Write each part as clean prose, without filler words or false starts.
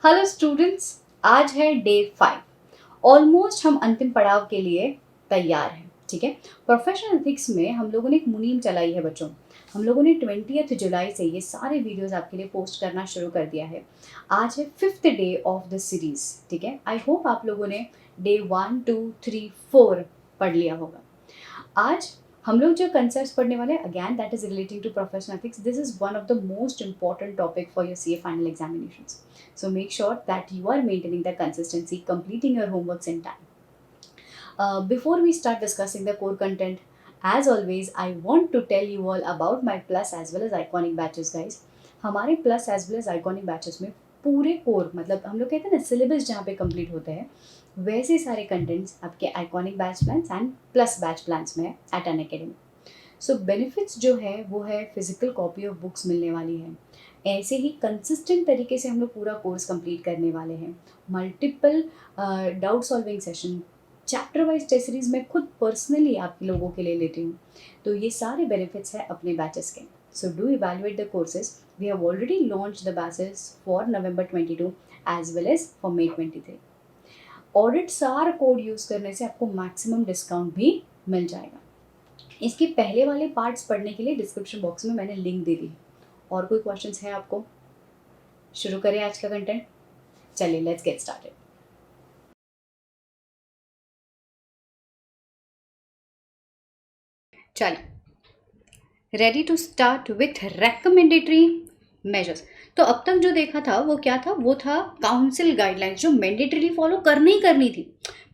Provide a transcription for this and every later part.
Hello students, आज है day 5। Almost हम अंतिम पड़ाव के लिए तैयार हैं। ठीक है, प्रोफेशनल एथिक्स में हम लोगों ने एक मुहिम चलाई है बच्चों। हम लोगों ने 20 जुलाई से ये सारे वीडियोस आपके लिए पोस्ट करना शुरू कर दिया है। आज है 5th day of the series. ठीक है, आई होप आप लोगों ने डे 1, 2, 3, 4 पढ़ लिया होगा। आज हम लोग जो कंसेप्ट पढ़ने वाले हैं, again that is relating to professional ethics. This is one of the most important topic for your CA final examinations, so make sure that you are maintaining the consistency, completing your homeworks in time. Before we start discussing the core content, as always I want to tell you all about my plus as well as iconic batches guys. हमारे plus as well as iconic batches में पूरे core, मतलब हम लोग कहते हैं ना syllabus जहाँ पे कंप्लीट होते हैं, वैसे सारे कंटेंट्स आपके iconic batch plans and plus batch plans में है एट अन अकेडमी। सो बेनिफिट्स जो है वो है फिजिकल कॉपी ऑफ बुक्स मिलने वाली है। ऐसे ही कंसिस्टेंट तरीके से हम लोग पूरा कोर्स कंप्लीट करने वाले हैं। Multiple doubt solving session, chapter wise test series मैं खुद पर्सनली आप लोगों के लिए लेती हूँ। तो ये सारे बेनिफिट्स हैं अपने बैचेस के। So do evaluate the courses. We have already launch the batches for November 22 as well as for May 23। Audit सार कोड यूज़ करने से आपको मैक्सिमम डिस्काउंट भी मिल जाएगा। इसके पहले वाले पार्ट्स पढ़ने के लिए डिस्क्रिप्शन बॉक्स में मैंने लिंक दे दी है। और कोई क्वेश्चंस है आपको? शुरू करें आज का कंटेंट। चलिए लेट्स गेट स्टार्टेड। चलिए, ready to start with recommendatory measures. तो अब तक जो देखा था वो क्या था? वो था काउंसिल गाइडलाइंस जो मैंडेटरीली फॉलो करनी ही करनी थी।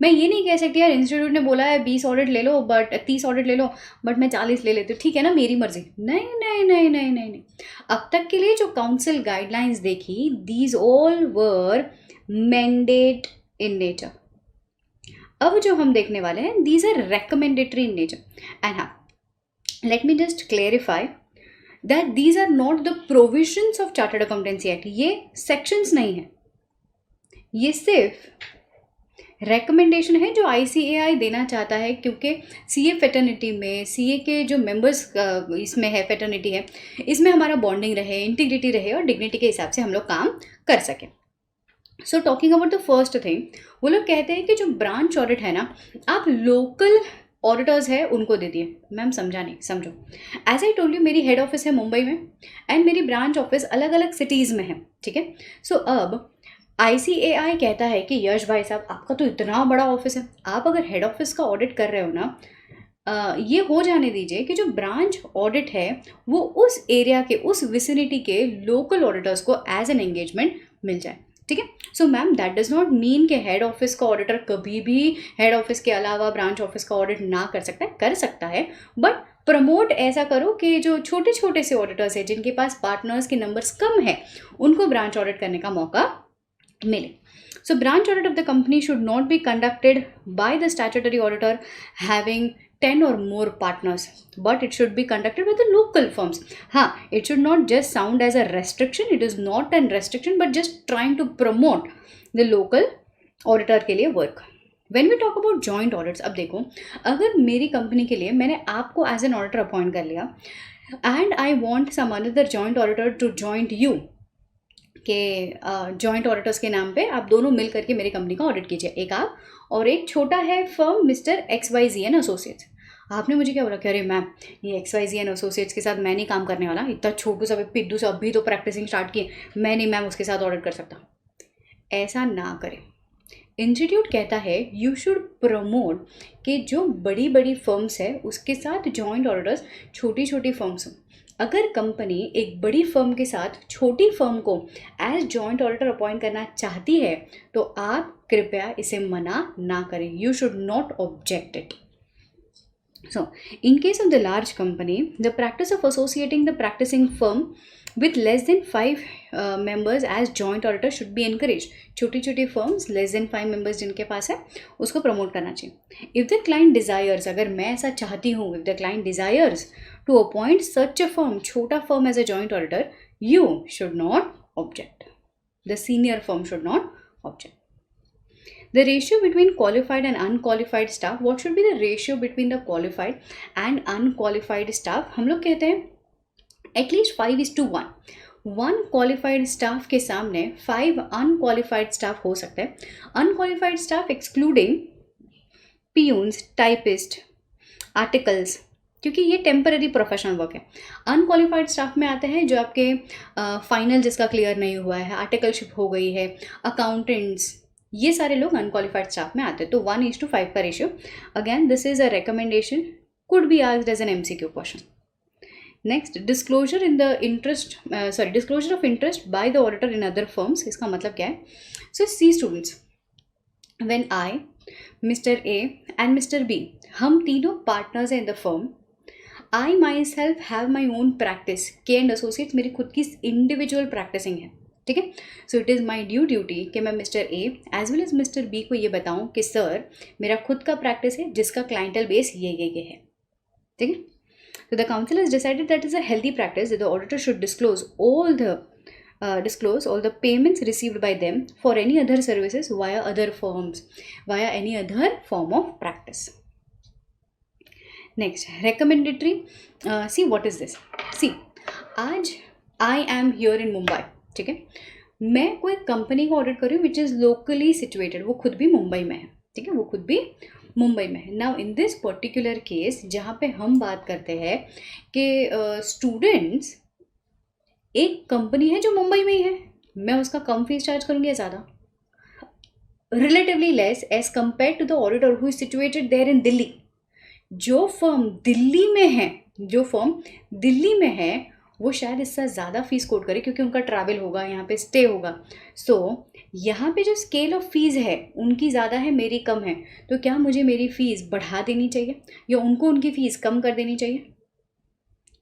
मैं ये नहीं कह सकती यार इंस्टीट्यूट ने बोला है 20 ऑडिट ले लो बट 30 ऑडिट ले लो बट मैं 40 ले लेती हूँ, ठीक है ना, मेरी मर्जी। नहीं नहीं नहीं नहीं नहीं नहीं। अब तक के लिए जो काउंसिल गाइडलाइंस देखी, these all were mandate in nature. अब जो हम देखने वाले हैं, these are recommendatory in nature. And हाँ, let me just clarify that these are not the provisions of Chartered Accountancy Act. ये sections नहीं है, ये सिर्फ recommendation है जो ICAI देना चाहता है, क्योंकि CA fraternity में CA के जो members इसमें है, fraternity है, इसमें हमारा bonding रहे, integrity रहे और dignity के हिसाब से हम लोग काम कर सकें। So talking about the first thing, वो लोग कहते हैं कि जो ब्रांच ऑडिट है ना, आप लोकल ऑडिटर्स है उनको दे दिए। मैम समझा नहीं, समझो। एज आई टोल्ड यू, मेरी हेड ऑफिस है मुंबई में एंड मेरी ब्रांच ऑफिस अलग अलग सिटीज़ में है। ठीक है, सो अब ICAI कहता है कि यश भाई साहब, आपका तो इतना बड़ा ऑफिस है, आप अगर हेड ऑफिस का ऑडिट कर रहे हो ना, ये हो जाने दीजिए कि जो ब्रांच ऑडिट है वो उस एरिया के, उस विसिनिटी के लोकल ऑडिटर्स को एज एन एंगेजमेंट मिल जाए। ठीक है, so ma'am that does not mean कि हेड ऑफिस का ऑडिटर कभी भी हेड ऑफिस के अलावा ब्रांच ऑफिस का ऑडिट ना कर सकता है, कर सकता है, बट प्रमोट ऐसा करो कि जो छोटे छोटे से ऑडिटर्स हैं जिनके पास पार्टनर्स के नंबर्स कम है, उनको ब्रांच ऑडिट करने का मौका मिले। So branch audit of the company should not be conducted by the statutory auditor having 10 or more partners, but it should be conducted by the local firms. हाँ, it should not just sound as a restriction. It is not a restriction, but just trying to promote the local auditor के लिए work. When we talk about joint audits, अब देखो, अगर मेरी company के लिए मैंने आपको एज एन ऑडिटर अपॉइंट कर लिया and I want some another joint auditor to join you, के जॉइंट ऑडिटर्स के नाम पे आप दोनों मिल करके मेरी कंपनी का ऑडिट कीजिए, एक आप और एक छोटा है firm mister XYZ and associates. आपने मुझे क्या बोला कि अरे मैम ये XYZ एंड एसोसिएट्स के साथ मैं नहीं काम करने वाला, इतना छोटू सा पिद्दू सा अभी तो प्रैक्टिसिंग स्टार्ट किए, मैं नहीं मैम उसके साथ ऑडिट कर सकता। ऐसा ना करें। इंस्टीट्यूट कहता है यू शुड प्रमोट कि जो बड़ी बड़ी फर्म्स है उसके साथ जॉइंट ऑडिटर्स छोटी छोटी फर्म्स हों। अगर कंपनी एक बड़ी फर्म के साथ छोटी फर्म को एज जॉइंट ऑडिटर अपॉइंट करना चाहती है तो आप कृपया इसे मना ना करें। You should not object it. So, in case of the large company, the practice of associating the practicing firm with less than 5 members as joint auditor should be encouraged. छोटी छोटी firms less than 5 members जिनके पास है उसको promote करना चाहिए। If the client desires, अगर मैं ऐसा चाहती हूँ, if the client desires to appoint such a firm, छोटा firm as a joint auditor, you should not object. The senior firm should not object. The ratio between qualified and unqualified staff, what should be the ratio between the qualified and unqualified staff? हम लोग कहते हैं at least 5:1. 1 qualified staff के सामने 5 unqualified staff हो सकते हैं. Unqualified staff excluding peons, typists, articles, क्योंकि ये टेम्पररी प्रोफेशनल वर्क है. अनक्वालिफाइड स्टाफ में आते हैं जो आपके फाइनल जिसका क्लियर नहीं हुआ है, आर्टिकलशिप हो गई है, अकाउंटेंट्स, ये सारे लोग अनक्वालिफाइड स्टाफ में आते हैं. तो 1:5 का ratio. Again this is a recommendation, could be asked as an MCQ question. Next, disclosure of interest by the auditor in other firms. इसका मतलब क्या है? So see students, when I, mister A and mister B, हम तीनों partners हैं in the firm. I myself have my own practice. K and associates मेरी खुद की इंडिविजुअल प्रैक्टिसिंग है. ठीक है. So it is my duty कि मैं mister A as well as mister B को ये बताऊं कि सर मेरा खुद का प्रैक्टिस है जिसका क्लाइंटल बेस ये है. ठीक है. So the council has decided that is a healthy practice that the auditor should disclose all the payments received by them for any other services via other firms, via any other form of practice. Next, recommendatory. See, what is this? See, आज I am here in Mumbai. ठीक है. मैं कोई company को audit कर रही हूँ which is locally situated. वो खुद भी मुंबई में है. ठीक है. वो खुद भी मुंबई में है. Now in this particular case जहाँ पे हम बात करते हैं कि स्टूडेंट्स, एक कंपनी है जो मुंबई में ही है, मैं उसका कम फीस चार्ज करूँगी या ज़्यादा? Relatively less as compare to the auditor who is situated there in Delhi. जो फर्म दिल्ली में है वो शायद इससे ज़्यादा फीस कोट करे क्योंकि उनका ट्रैवल होगा, यहाँ पे स्टे होगा. सो यहाँ पे जो स्केल ऑफ फीस है उनकी ज़्यादा है, मेरी कम है. तो क्या मुझे मेरी फ़ीस बढ़ा देनी चाहिए या उनको उनकी फ़ीस कम कर देनी चाहिए?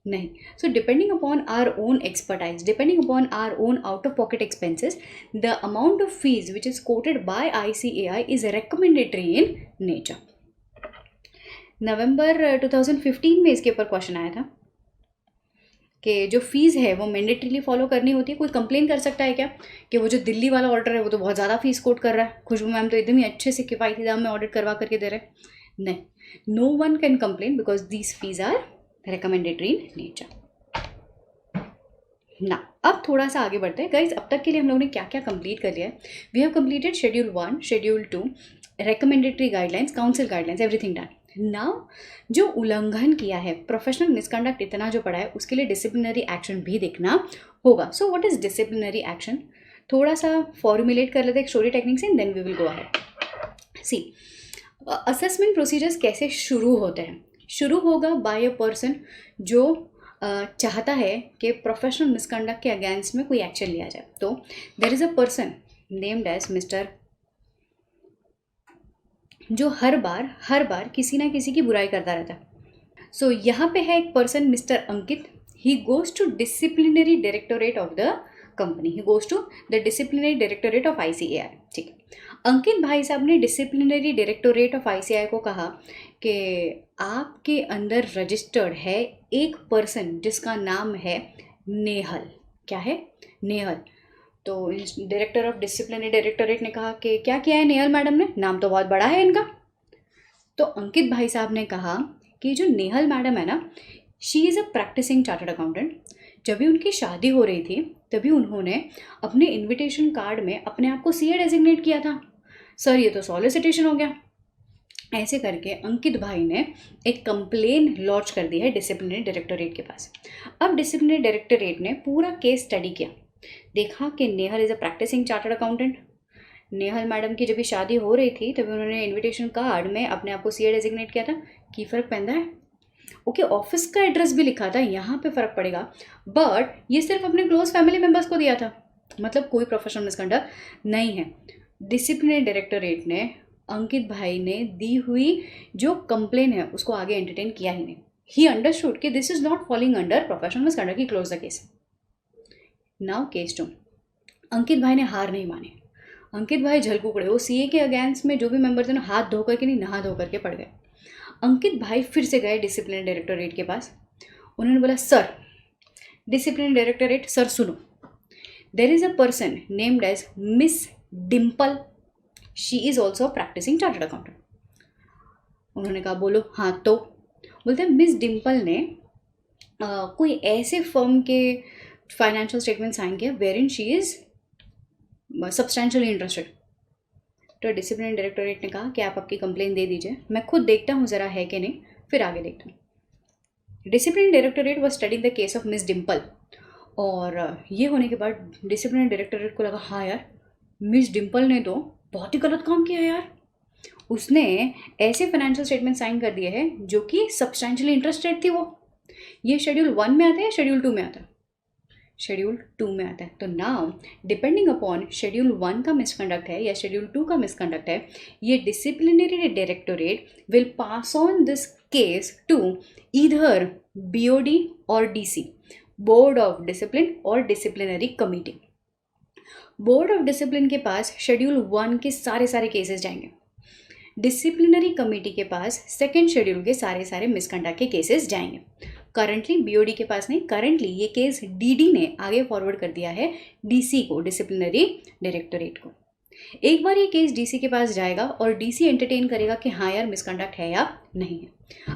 नहीं. So depending upon our own expertise, depending upon our own out of pocket expenses, the amount of fees which is quoted by ICAI is recommendatory in nature. November 2015 में इसके ऊपर क्वेश्चन आया था कि जो फीस है वो मैंडेटरीली फॉलो करनी होती है. कोई कंप्लेन कर सकता है क्या कि वो जो दिल्ली वाला ऑर्डर है वो तो बहुत ज़्यादा फीस कोट कर रहा है, खुशबू मैम तो एकदम ही अच्छे से किफ़ायती दाम में ऑडिट करवा करके दे रहे हैं? नहीं, no one can complain because these fees are recommendatory in nature. ना अब थोड़ा सा आगे बढ़ते हैं गाइज. अब तक के लिए हम लोगों ने क्या क्या कंप्लीट कर लिया है? We have completed schedule 1, schedule 2, recommendatory guidelines, council guidelines, everything done. Now जो उल्लंघन किया है, प्रोफेशनल मिसकंडक्ट इतना जो पड़ा है, उसके लिए डिसिप्लिनरी एक्शन भी देखना होगा. So what is disciplinary action? थोड़ा सा फॉर्मुलेट कर लेते हैं एक स्टोरी टेक्निक से, then we will go ahead. See, assessment procedures कैसे शुरू होते हैं? शुरू होगा बाय अ पर्सन जो चाहता है कि प्रोफेशनल मिसकंडक्ट के अगेंस्ट में कोई एक्शन लिया जाए. तो there is a person named as mister, जो हर बार किसी ना किसी की बुराई करता रहता है. सो यहाँ पे है एक person mister Ankit. He goes to disciplinary directorate of the company, he goes to the disciplinary directorate of ICAI. ठीक है. अंकित भाई साहब ने डिसिप्लिनरी डायरेक्टोरेट ऑफ ICAI को कहा कि आपके अंदर रजिस्टर्ड है एक पर्सन जिसका नाम है नेहल. क्या है? नेहल. तो डायरेक्टर ऑफ डिसिप्लिनरी डायरेक्टोरेट ने कहा कि क्या किया है नेहल मैडम ने, नाम तो बहुत बड़ा है इनका. तो अंकित भाई साहब ने कहा कि जो नेहल मैडम है ना, she is a practising chartered accountant. जब भी उनकी शादी हो रही थी तभी उन्होंने अपने इनविटेशन कार्ड में अपने आप को CA डेजिग्नेट किया था. सर ये तो सॉलिसिटेशन हो गया. ऐसे करके अंकित भाई ने एक कंप्लेन लॉन्च कर दी है डिसिप्लिनरी डायरेक्टोरेट के पास. अब डिसिप्लिनरी डायरेक्टोरेट ने पूरा केस स्टडी किया, देखा कि Nehal is a practising chartered accountant. Nehal madam की जब भी शादी हो रही थी तभी उन्होंने इनविटेशन कार्ड में अपने आप को CA डेजिग्नेट किया था. की फ़र्क पैदा है? ओके, ऑफिस का एड्रेस भी लिखा था, यहाँ पे फ़र्क पड़ेगा. बट ये सिर्फ अपने क्लोज फैमिली मेम्बर्स को दिया था, मतलब कोई प्रोफेशनल मिसकंडक्ट नहीं है. डिसिप्लिनरी डायरेक्टोरेट ने अंकित भाई ने दी हुई जो कंप्लेन है उसको आगे एंटरटेन किया ही नहीं. ही अंडरस्टूड कि this is not falling under professional misconduct. He close the case. Now case 2. अंकित भाई ने हार नहीं मानी. अंकित भाई झलकू पड़े. वो CA के अगेंस्ट में जो भी मेंबर थे ना, हाथ धो करके नहीं, नहा धो करके पड़ गए. अंकित भाई फिर से गए डिसिप्लिनरी डायरेक्टोरेट के पास. उन्होंने बोला, सर डिसिप्लिनरी डायरेक्टोरेट, सर सुनो, there is a person named as miss Dimple. She is also practising chartered accountant. उन्होंने कहा बोलो. हाँ, तो बोलते हैं मिस डिम्पल ने कोई ऐसे फर्म के फाइनेंशियल स्टेटमेंट साइन किया where in she is substantially interested. तो डिसिप्लिन डायरेक्टोरेट ने कहा कि आप आपकी कंप्लेन दे दीजिए, मैं खुद देखता हूँ ज़रा है कि नहीं, फिर आगे देखता हूँ। Discipline directorate was studying the case of miss Dimple. और ये होने के बाद डिसिप्लिन डायरेक्टोरेट को लगा हाँ यार, मिस डिम्पल ने तो बहुत ही गलत काम किया यार। उसने ऐसे फाइनेंशियल स्टेटमेंट साइन कर दिए हैं जो कि सब्सटेंशियली इंटरेस्टेड थी वो। ये शेड्यूल 1 में आता है या शेड्यूल 2 में आता है? शेड्यूल 2 में आता है। तो नाउ डिपेंडिंग अपॉन शेड्यूल 1 का मिसकंडक्ट है या शेड्यूल 2 का मिसकंडक्ट है, ये disciplinary directorate will pass on this case to either BOD और DC, बोर्ड ऑफ डिसिप्लिन और disciplinary committee. Board of discipline के पास शेड्यूल 1 के सारे केसेस जाएंगे, डिसिप्लिनरी कमेटी के पास सेकेंड शेड्यूल के सारे मिसकंडक्ट के केसेस जाएंगे। करंटली BOD के पास नहीं, करंटली ये केस DD ने आगे फॉरवर्ड कर दिया है DC को, डिसिप्लिनरी डायरेक्टोरेट को। एक बार ये केस DC के पास जाएगा और DC एंटरटेन करेगा कि हाँ यार मिसकंडक्ट है या नहीं है।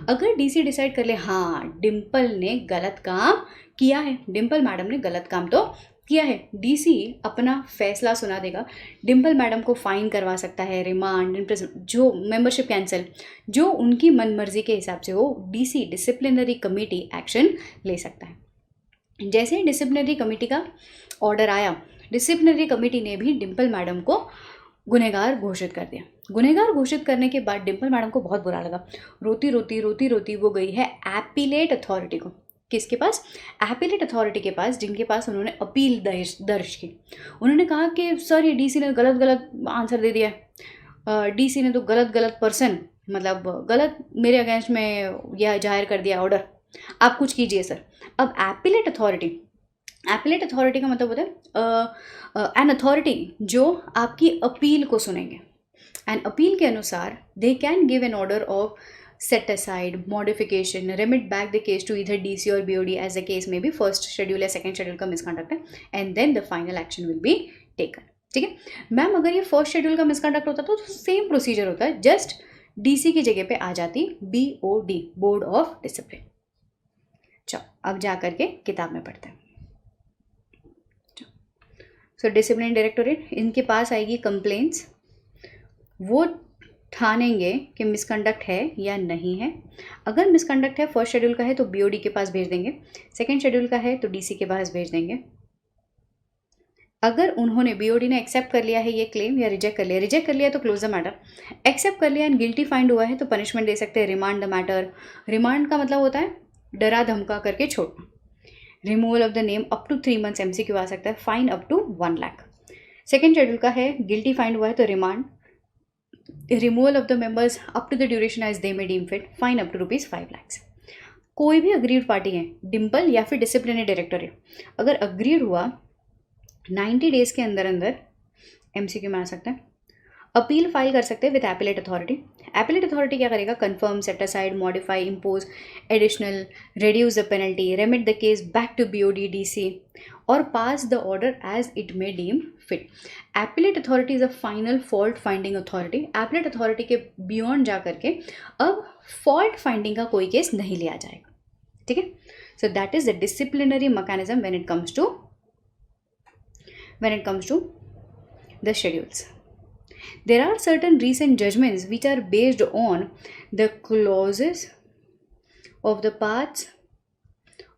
अगर DC डिसाइड कर ले हाँ डिम्पल ने गलत काम किया है, डिम्पल मैडम ने गलत काम तो किया है, DC अपना फैसला सुना देगा। डिम्पल मैडम को फाइन करवा सकता है, रिमांड, जो मेंबरशिप कैंसिल, जो उनकी मनमर्जी के हिसाब से हो DC डिसिप्लिनरी कमेटी एक्शन ले सकता है। जैसे ही डिसिप्लिनरी कमेटी का ऑर्डर आया, डिसिप्लिनरी कमेटी ने भी डिम्पल मैडम को गुनहगार घोषित कर दिया। गुनहगार घोषित करने के बाद डिम्पल मैडम को बहुत बुरा लगा। रोती रोती वो गई है एपीलेट अथॉरिटी को। किसके पास? एपीलेट अथॉरिटी के पास, जिनके पास उन्होंने अपील दर्ज की। उन्होंने कहा कि सर ये DC ने गलत आंसर दे दिया है, DC ने तो गलत पर्सन, मतलब गलत मेरे अगेंस्ट में यह जाहिर कर दिया ऑर्डर, आप कुछ कीजिए सर। अब एपीलेट अथॉरिटी का मतलब होता है एन अथॉरिटी जो आपकी अपील को सुनेंगे। एंड अपील के अनुसार they can give an order of set aside, modification, remit back the case to either DC or BOD as the case may be, first schedule या second schedule का misconduct है, and then the final action will be taken। ठीक है ma'am, अगर ये first schedule का misconduct होता तो सेम प्रोसीजर होता है, जस्ट DC की जगह पे आ जाती BOD, बोर्ड ऑफ डिसिप्लिन। चलो अब जा करके किताब में पढ़ते हैं। सो डिसिप्लिन डायरेक्टोरेट, इनके पास आएगी कंप्लेंट्स, वो ठानेंगे कि मिसकंडक्ट है या नहीं है। अगर मिसकंडक्ट है, फर्स्ट शेड्यूल का है तो BOD के पास भेज देंगे, सेकंड शेड्यूल का है तो DC के पास भेज देंगे। अगर उन्होंने BOD ने एक्सेप्ट कर लिया है ये क्लेम या रिजेक्ट कर लिया तो क्लोज द मैटर। एक्सेप्ट कर लिया एंड गिल्टी फाइंड हुआ है तो पनिशमेंट दे सकते हैं, रिमांड द मैटर। रिमांड का मतलब होता है डरा धमका करके छोड़ना। Removal of the name up to 3 months MCQ आ सकता है, fine up to 1 lakh. Second schedule का है, गिल्टी फाइंड हुआ है तो remand, removal of the members up to the duration as they may deem fit, fine up to ₹5 lakh. कोई भी अग्रीड पार्टी है, डिम्पल या फिर डिसिप्लिनरी डायरेक्टोरेट, अगर अग्रीड हुआ 90 days के अंदर MCQ में आ सकता है। अपील फाइल कर सकते हैं with appellate authority. Appellate authority क्या करेगा? Confirm, set aside, modify, impose additional, reduce the penalty, remit the case back to BOD DC और pass the order as it may deem fit. Appellate authority is a final fault finding authority. Appellate authority के beyond जा करके अब fault finding का कोई case नहीं लिया जाएगा। ठीक है, so that is the disciplinary mechanism when it comes to the schedules. There are certain recent judgments which are based on the clauses of the parts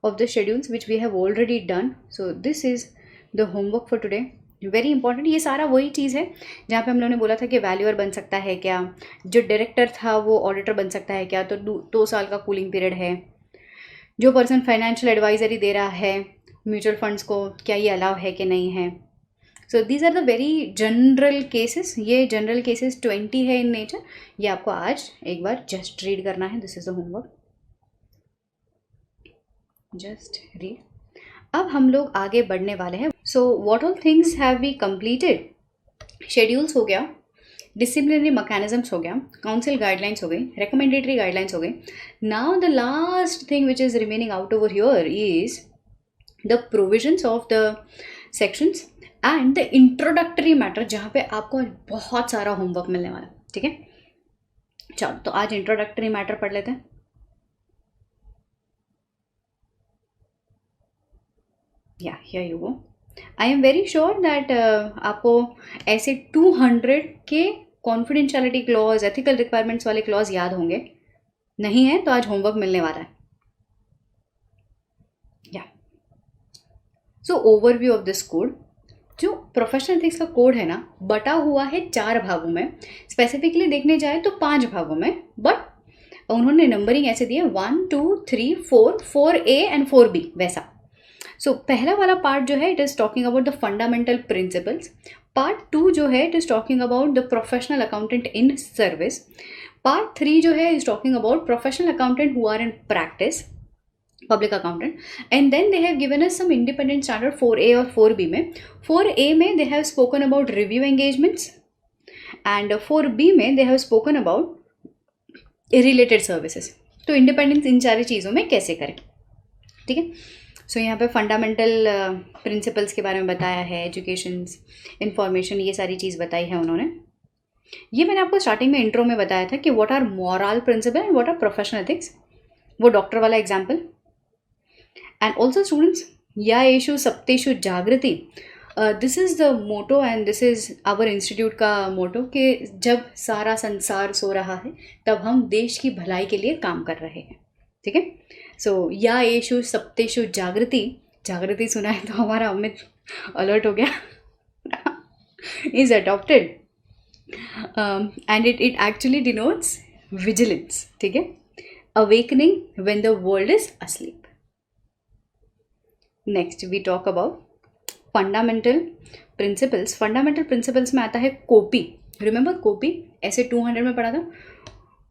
of the schedules which we have already done. So this is the homework for today. Very important, ये सारा वही चीज़ है जहाँ पे हम लोगों ने बोला था कि वैल्यूअर बन सकता है क्या, जो डायरेक्टर था वो ऑडिटर बन सकता है क्या, तो 2 साल का कूलिंग पीरियड है, जो पर्सन फाइनेंशियल एडवाइजरी दे रहा है म्यूचुअल फंड्स को, क्या ये अलाउ है कि नहीं है। So these are the very general cases. ये जनरल केसेस 20 है इन नेचर। ये आपको आज एक बार जस्ट रीड करना है। This is the homework, just read. अब हम लोग आगे बढ़ने वाले हैं। So what all things have be completed? Schedules हो गया, डिसिप्लिनरी मैकेनिज्म्स हो गया, काउंसिल गाइडलाइंस हो गई, रिकमेंडेटरी गाइडलाइंस हो गई। Now the last thing which is remaining out over here is the provisions of the sections and the introductory matter, जहाँ पे आपको बहुत सारा होमवर्क मिलने वाला है। ठीक है, चलो तो आज इंट्रोडक्टरी मैटर पढ़ लेते हैं। या here you go. I am very sure that आपको ऐसे 200 के कॉन्फिडेंशियलिटी क्लॉज, एथिकल रिक्वायरमेंट्स वाले क्लॉज याद होंगे। नहीं है तो आज होमवर्क मिलने वाला है। या सो ओवरव्यू ऑफ दिस कोड। जो प्रोफेशनल एथिक्स का कोड है ना, बटा हुआ है 4 भागों में। स्पेसिफिकली देखने जाए तो 5 भागों में, बट उन्होंने नंबरिंग ऐसे दिए 1 2 3 4, 4A एंड 4B वैसा। सो पहला वाला पार्ट जो है it is talking about the fundamental principles. Part 2 जो है it is talking about the professional accountant in service. Part 3 जो है is talking about professional accountant who are in practice, public accountant. And then they have given us some independent standard 4A और 4B में। 4A में they have spoken about review engagements and 4B में they have spoken about related services. तो independence in सारी चीज़ों में कैसे करें, ठीक है। सो यहाँ पे फंडामेंटल प्रिंसिपल्स के बारे में बताया है, एजुकेशन, इंफॉर्मेशन, ये सारी चीज़ बताई है उन्होंने। ये मैंने आपको स्टार्टिंग में इंट्रो में बताया था कि what are moral principle and what are professional ethics, वो डॉक्टर वाला एग्जाम्पल। एंड ऑल्सो स्टूडेंट्स, या येषु सप्तेषु जागृति, this is the motto and this is our institute का मोटो कि जब सारा संसार सो रहा है तब हम देश की भलाई के लिए काम कर रहे हैं, ठीक है। सो या येषु सप्तेषु जागृति, जागृति सुना है तो हमारा अमित अलर्ट हो गया, is adopted and it actually denotes vigilance, ठीक है। Awakening when the world is asleep. Next we talk about fundamental principles. Fundamental principles में आता है कोपी। रिमेंबर कोपी, ऐसे 200 में पढ़ा था।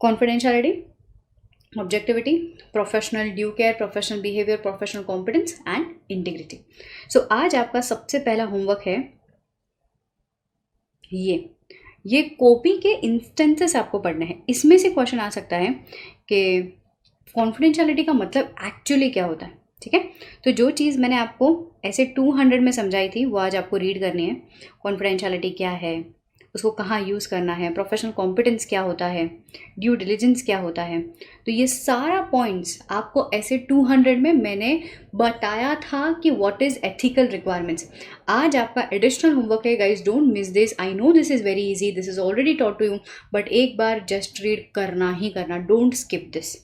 Confidentiality, objectivity, professional due care, professional behaviour, professional competence and integrity. So आज आपका सबसे पहला होमवर्क है ये कॉपी के इंस्टेंसेस आपको पढ़ने हैं। इसमें से क्वेश्चन आ सकता है कि कॉन्फिडेंशियलिटी का मतलब एक्चुअली क्या होता है, ठीक है। तो जो चीज़ मैंने आपको ऐसे 200 में समझाई थी वो आज आपको रीड करनी है। कॉन्फिडेंशियलिटी क्या है, उसको कहाँ यूज़ करना है, प्रोफेशनल कॉम्पिटेंस क्या होता है, ड्यू डिलिजेंस क्या होता है। तो ये सारा पॉइंट्स आपको ऐसे 200 में मैंने बताया था कि व्हाट इज़ एथिकल रिक्वायरमेंट्स। आज आपका एडिशनल होमवर्क है guys, don't miss this. I know this is very easy, this is already taught to you, but एक बार जस्ट रीड करना ही करना, don't skip this.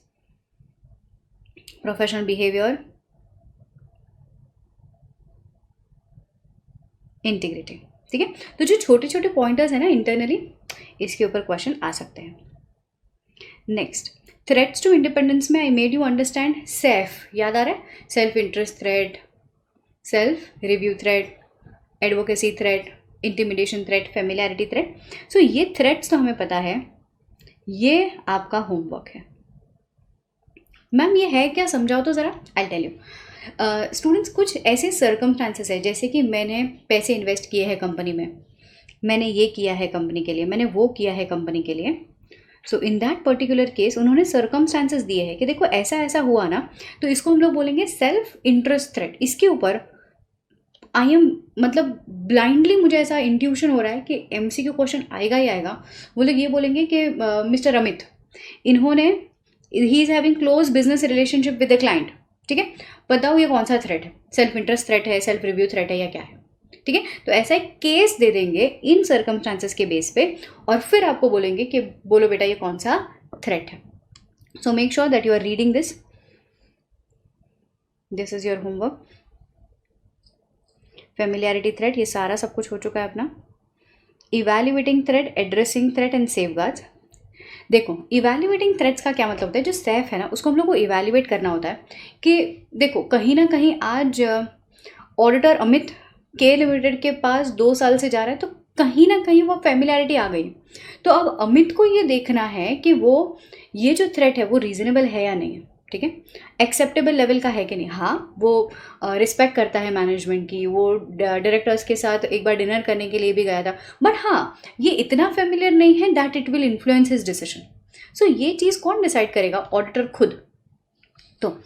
Professional behaviour, integrity, ठीक है। तो जो छोटे छोटे पॉइंटर्स हैं ना इंटरनली, इसके ऊपर क्वेश्चन आ सकते हैं। नेक्स्ट, थ्रेट्स टू इंडिपेंडेंस में I made you understand safe, याद आ रहा है, self interest threat, self review threat, advocacy threat, intimidation threat, familiarity threat. So ये थ्रेट्स तो हमें पता है, ये आपका होमवर्क है। मैम ये है क्या, समझाओ तो ज़रा। आई टेल यू स्टूडेंट्स, कुछ ऐसे सर्कमस्टांसेस है जैसे कि मैंने पैसे इन्वेस्ट किए हैं कंपनी में, मैंने ये किया है कंपनी के लिए, मैंने वो किया है कंपनी के लिए। सो इन दैट पर्टिकुलर केस उन्होंने सर्कमस्टांसेस दिए हैं कि देखो ऐसा ऐसा हुआ ना, तो इसको हम लोग बोलेंगे सेल्फ इंटरेस्ट थ्रेट। इसके ऊपर आई एम मतलब ब्लाइंडली मुझे ऐसा इंट्यूशन हो रहा है कि MCQ क्वेश्चन आएगा ही आएगा। वो लोग ये बोलेंगे कि मिस्टर अमित, इन्होंने, he is having close business relationship with the client, ठीक है, बताओ ये कौन सा थ्रेट है, सेल्फ इंटरेस्ट थ्रेट है, सेल्फ रिव्यू थ्रेट है या क्या है, ठीक है। तो ऐसा एक केस दे देंगे इन सर्कमस्टांसेस के बेस पे और फिर आपको बोलेंगे कि बोलो बेटा ये कौन सा थ्रेट है। So make sure that you are reading this, this is your homework. Familiarity threat, ये सारा सब कुछ हो चुका है अपना। Evaluating threat, addressing threat and safeguards. देखो इवैल्यूएटिंग थ्रेट्स का क्या मतलब होता है, जो सेफ है ना उसको हम लोग को इवैल्यूएट करना होता है कि देखो कहीं ना कहीं आज ऑडिटर अमित के लिमिटेड के पास 2 साल से जा रहा है, तो कहीं ना कहीं वो फेमिलियरिटी आ गई। तो अब अमित को ये देखना है कि वो ये जो थ्रेट है वो रीजनेबल है या नहीं है, ठीक है, एक्सेप्टेबल लेवल का है कि नहीं। हाँ वो रिस्पेक्ट करता है मैनेजमेंट की, वो डायरेक्टर्स के साथ एक बार डिनर करने के लिए भी गया था, बट हाँ ये इतना फेमिलियर नहीं है that it will influence his decision. So ये चीज़ कौन डिसाइड करेगा, ऑडिटर खुद। तो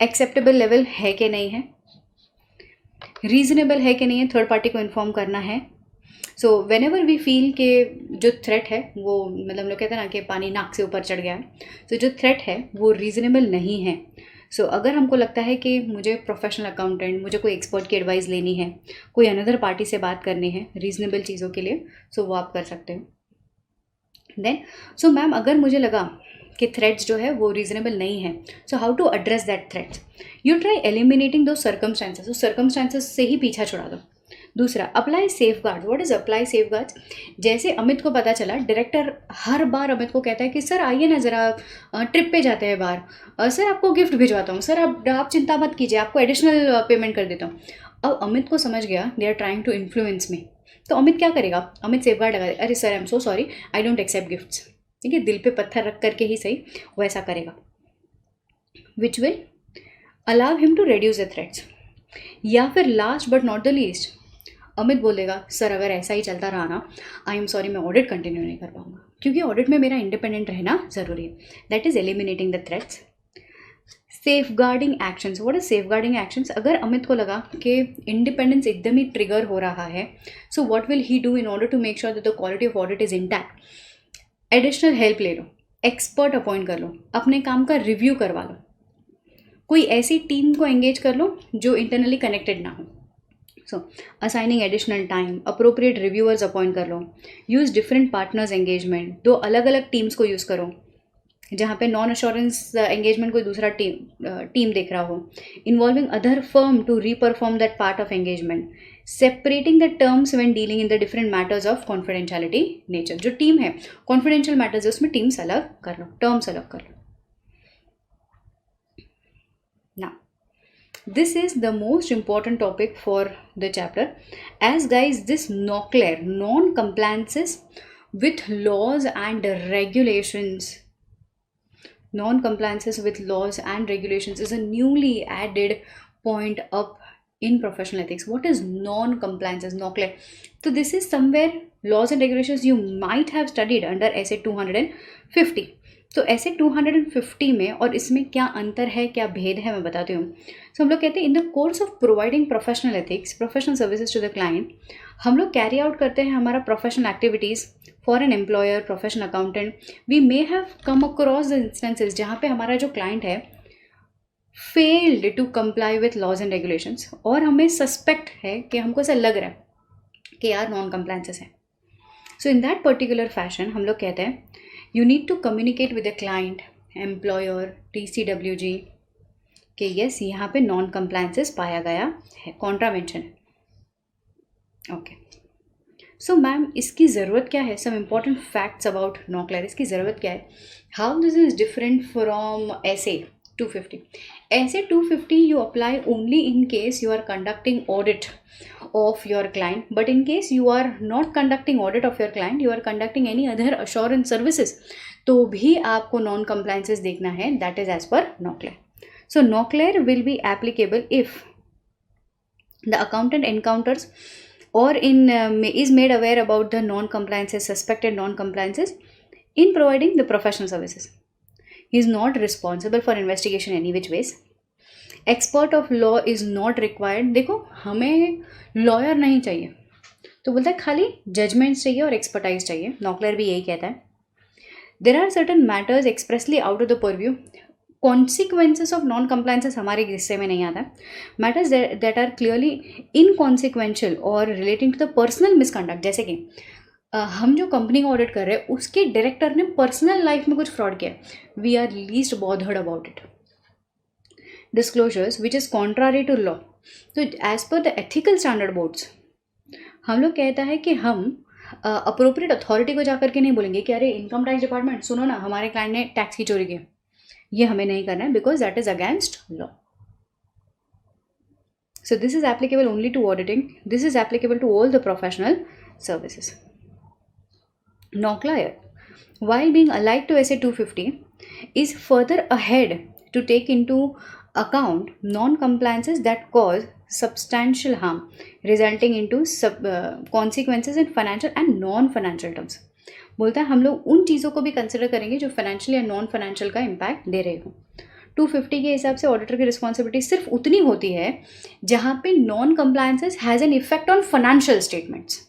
एक्सेप्टेबल लेवल है कि नहीं है, रीजनेबल है कि नहीं है, थर्ड पार्टी को इन्फॉर्म करना है। So whenever we feel के जो थ्रेट है वो मतलब हम लोग कहते हैं ना कि पानी नाक से ऊपर चढ़ गया है, तो जो थ्रेट है वो रीजनेबल नहीं है, सो अगर हमको लगता है कि मुझे प्रोफेशनल अकाउंटेंट, मुझे कोई एक्सपर्ट की एडवाइस लेनी है, कोई अनदर पार्टी से बात करनी है रीजनेबल चीज़ों के लिए, सो वो आप कर सकते हो। देन सो मैम अगर मुझे लगा कि थ्रेट्स जो है वो रीजनेबल नहीं है, so how to address that threats, you try eliminating those circumstances, उस सर्कमस्टांसेस से ही पीछा छुड़ा दो। दूसरा, apply safeguard. What is apply safeguards? जैसे अमित को पता चला, डायरेक्टर हर बार अमित को कहता है कि सर आइए ना ज़रा ट्रिप पे जाते हैं बाहर, सर आपको गिफ्ट भिजवाता हूँ, सर आप चिंता मत कीजिए, आपको एडिशनल पेमेंट कर देता हूँ। अब अमित को समझ गया they are trying to influence me, तो अमित क्या करेगा? अमित सेफ गार्ड लगा दे, अरे sir I am so sorry, I don't accept gifts. ठीक है, दिल पे पत्थर रख करके ही सही वो ऐसा करेगा, which will allow him to reduce the threats. या फिर last but not the least, Amit बोलेगा सर अगर ऐसा ही चलता रहा ना, आई एम सॉरी मैं ऑडिट कंटिन्यू नहीं कर पाऊंगा, क्योंकि ऑडिट में मेरा इंडिपेंडेंट रहना ज़रूरी है। That is eliminating the threats. Safeguarding actions. What is safeguarding actions? अगर अमित को लगा कि इंडिपेंडेंस एकदम ही ट्रिगर हो रहा है, so what will he do in order to make sure that the quality of audit is intact? Additional help ले लो, एक्सपर्ट अपॉइंट कर लो, अपने काम का रिव्यू करवा लो, कोई ऐसी टीम को एंगेज कर लो जो इंटरनली कनेक्टेड ना हो। So assigning additional time, appropriate reviewers appoint कर लो, यूज़ डिफरेंट पार्टनर्स एंगेजमेंट, दो अलग अलग टीम्स को यूज़ करो, जहाँ पे नॉन अश्योरेंस एंगेजमेंट कोई दूसरा टीम देख रहा हो, involving other firm to reperform that part of engagement, separating the terms when dealing in the different matters of confidentiality nature. जो टीम है कॉन्फिडेंशियल मैटर्स है उसमें टीम्स अलग कर लो, टर्म्स अलग कर लो। Now, this is the most important topic for the chapter, as guys this NOCLAIR, non-compliances with laws and regulations, non-compliances with laws and regulations is a newly added point up in professional ethics. What is non-compliances, NOCLAIR? So this is somewhere laws and regulations you might have studied under essay 250. तो ऐसे 250 में और इसमें क्या अंतर है, क्या भेद है, मैं बताती हूँ। सो हम लोग कहते हैं in the course of providing professional ethics, professional services to the client, हम लोग कैरी आउट करते हैं हमारा professional activities for an employer, professional accountant. We may have come across the instances जहाँ पे हमारा जो क्लाइंट है failed to comply with laws and regulations, और हमें सस्पेक्ट है कि हमको ऐसा लग रहा है कि यार नॉन कंप्लायंसेस है। सो इन दैट पर्टिकुलर फैशन हम लोग कहते हैं you need to communicate with the client, employer, TCWG कि यस यहाँ पे नॉन कंप्लायंसेस पाया गया है, कॉन्ट्रावेंशन है। ओके, सो मैम इसकी ज़रूरत क्या है? Some important facts about NOCLAIR, इसकी ज़रूरत क्या है? How this is different from essay 250? essay 250 you apply only in case you are conducting audit of your client, but in case you are not conducting audit of your client, you are conducting any other assurance services, तो भी आपको non compliances देखना है, that is as per NOCLAIR. So NOCLAIR will be applicable if the accountant encounters or is made aware about the non-compliances, suspected non-compliances in providing the professional services. He is not responsible for investigation any which ways. Expert of law is not required. देखो हमें lawyer नहीं चाहिए, तो बोलता है खाली judgements चाहिए और एक्सपर्टाइज चाहिए। NOCLAIR भी यही कहता है। There are certain matters expressly out of the purview, consequences of non compliances हमारे हिस्से में नहीं आता है। Matters that are clearly inconsequential और relating to the personal misconduct, जैसे कि हम जो कंपनी का ऑडिट कर रहे हैं उसके डायरेक्टर ने पर्सनल लाइफ में कुछ फ्रॉड किया, we are least bothered about it. Disclosures which is contrary to law, तो as per the ethical standard boards हम लोग कहता है कि हम अप्रोप्रिएट अथॉरिटी को जाकर के नहीं बोलेंगे कि अरे इनकम टैक्स डिपार्टमेंट सुनो ना, हमारे क्लाइंट ने टैक्स की चोरी की, ये हमें नहीं करना है, because that is against law. So this is applicable only to auditing, this is applicable to all the professional services. NOCLAIR, while being alike to essay 250, is further ahead to take into account non-compliances that cause substantial harm resulting into consequences in financial and non-financial terms. बोलता है हम लोग उन चीज़ों को भी consider करेंगे जो फाइनेंशियल या नॉन फाइनेंशियल का इम्पैक्ट दे रहे हो। 250 के हिसाब से ऑडिटर की रिस्पॉन्सिबिलिटी सिर्फ उतनी होती है जहाँ पे non compliances has an effect on financial statements,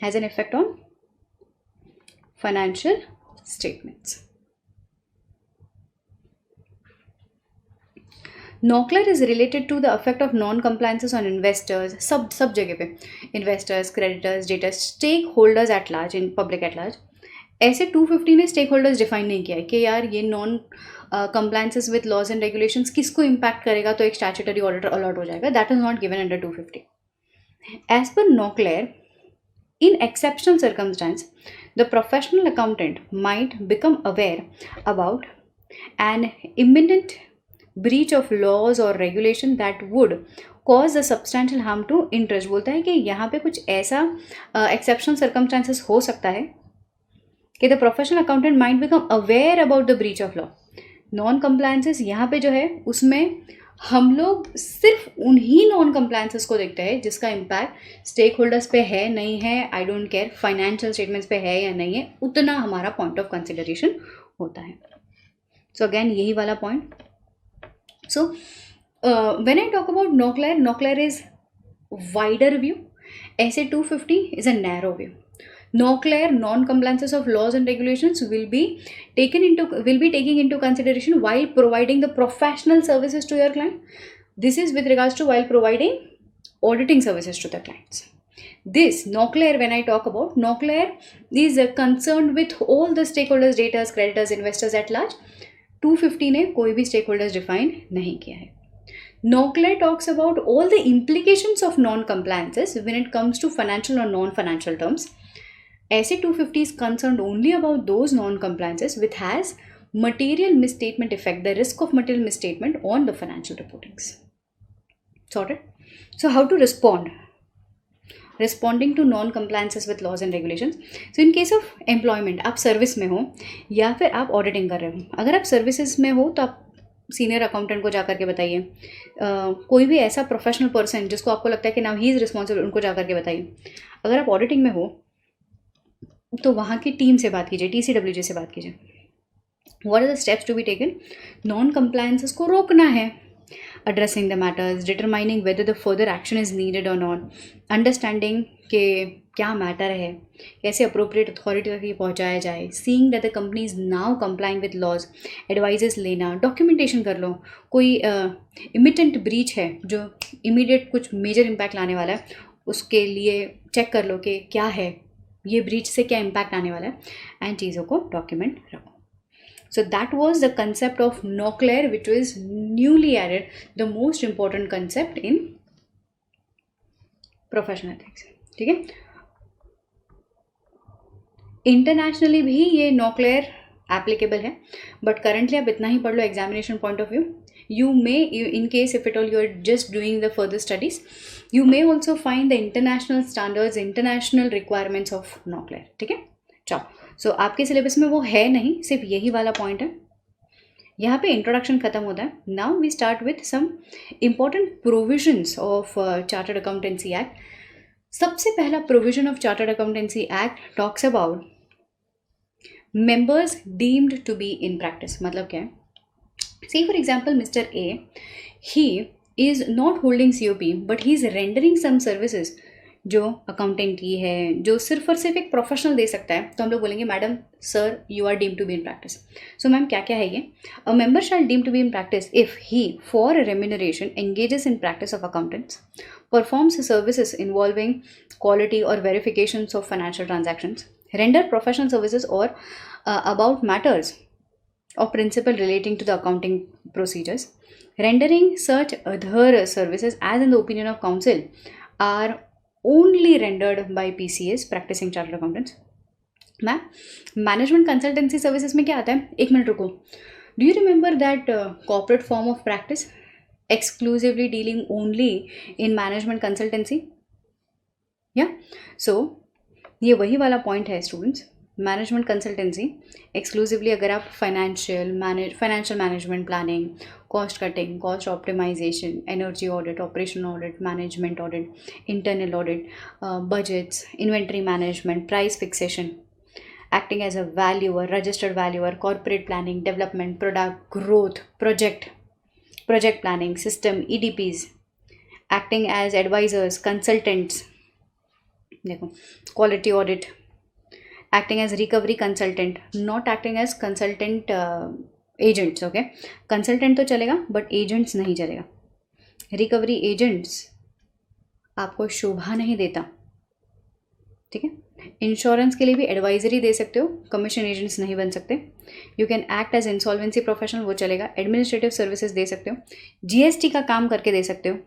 has an effect on financial statements. NOCLAR is related to the affect of non compliances on investors, सब जगह पे investors, creditors, debtors, stakeholders at large, in public at large. ऐसे 250 ने stake holders define नहीं किया है कि यार ये non compliances with laws and regulations किसको इम्पैक्ट करेगा, तो एक स्टैट्यूटरी ऑडिटर अलॉट हो जाएगा। That is not given under 250। As per NOCLAR, in exceptional circumstance, the professional accountant might become aware about an imminent breach of laws or regulation that would cause a substantial harm to interest। बोलता है कि यहाँ पे कुछ ऐसा exceptional circumstances हो सकता है कि the professional accountant might become aware about the breach of law। Non compliances यहाँ पे जो है उसमें हम लोग सिर्फ उन्हीं नॉन कंप्लायंसेस को देखते हैं जिसका इम्पैक्ट स्टेक होल्डर्स पे है नहीं है, I don't care, financial statements पे है या नहीं है, उतना हमारा पॉइंट ऑफ कंसिडरेशन होता है। सो अगेन यही वाला point. So when I talk about NOCLAR is wider view, ऐसे 250 is a narrow view. Noclair, non-compliances of laws and regulations will be taking into consideration while providing the professional services to your client. This is with regards to while providing auditing services to the clients. This Noclair, when I talk about Noclair, is concerned with all the stakeholders, debtors, creditors, investors at large. 250 ने कोई भी stakeholders define नहीं किया है। Noclair talks about all the implications of non-compliances when it comes to financial or non-financial terms. ऐसे 250 is concerned only about those non-compliances which has material misstatement effect, the risk of material misstatement on the financial reportings. Sorted? So how to respond? Responding to non-compliances with laws and regulations. So in case of employment, आप service में हो या फिर आप auditing कर रहे हो। अगर आप सर्विसेज में हो तो आप सीनियर अकाउंटेंट को जा करके बताइए। कोई भी ऐसा प्रोफेशनल पर्सन जिसको आपको लगता है कि नाउ ही इज़ रिस्पॉन्सिबल, उनको जा करके बताइए। अगर आप ऑडिटिंग में हो तो वहाँ की टीम से बात कीजिए, TCWJ से बात कीजिए। What are the steps to be taken? Non compliances को रोकना है, addressing the matters, determining whether the further action is needed or not, understanding के क्या मैटर है, कैसे अप्रोप्रिएट अथॉरिटी तक ये पहुँचाया जाए, seeing that the company is now complying with laws, advises लेना, डॉक्यूमेंटेशन कर लो। कोई इमिटेंट ब्रीच है जो इमीडिएट कुछ मेजर इम्पैक्ट लाने वाला है, उसके लिए चेक कर लो कि क्या है, ये ब्रीच से क्या इम्पैक्ट आने वाला है, एंड चीज़ों को डॉक्यूमेंट रखो। So that was the concept of Noclair, which was newly added, the most important concept in professional ethics। ठीक है, इंटरनेशनली भी ये Noclair एप्लीकेबल है, बट करेंटली आप इतना ही पढ़ लो examination point of view. You may, in case if at all you are just doing the further studies, you may also find the international standards, international requirements of Noclair। ठीक है, चलो। सो आपके syllabus में वो है नहीं, सिर्फ यही वाला पॉइंट है। यहाँ पे इंट्रोडक्शन खत्म होता है। Now we start with some important provisions of chartered accountancy act. सबसे पहला provision of chartered accountancy act talks about members deemed to be in practice. मतलब क्या है? Say for example, Mr. A, he is not holding COP, but he is rendering some services जो accountant की है, जो सिर्फ और सिर्फ एक प्रोफेशनल दे सकता है, तो हम लोग बोलेंगे madam sir you are deem to be in practice. So ma'am क्या क्या है ये? A member shall deem to be in practice if he for remuneration engages in practice of accountants, performs services involving quality और verifications of financial transactions, render professional services और about matters of principle relating to the accounting procedures, rendering such other services as in the opinion of council are only rendered by PCAs, practicing chartered accountants। Ma'am management consultancy services में क्या आता है? एक minute रुको। Do you remember that corporate form of practice exclusively dealing only in management consultancy? या सो ये वही वाला पॉइंट है स्टूडेंट्स। मैनेजमेंट कंसल्टेंसी एक्सक्लूसिवली अगर आप financial management planning, cost cutting, cost optimisation, energy audit, operation audit, management audit, internal audit, budgets, inventory management, price fixation, acting as a valuer, registered valuer, corporate planning, development, product growth, project planning, system, EDPs, acting as advisers, consultants, देखो quality audit, acting as recovery consultant, not acting as consultant agents, okay. Consultant तो चलेगा but agents नहीं चलेगा। Recovery agents आपको शोभा नहीं देता, ठीक है। इंश्योरेंस के लिए भी एडवाइजरी दे सकते हो, कमीशन एजेंट्स नहीं बन सकते। You can act as insolvency professional, वो चलेगा। एडमिनिस्ट्रेटिव सर्विसेज दे सकते हो, जीएसटी का काम करके दे सकते हो,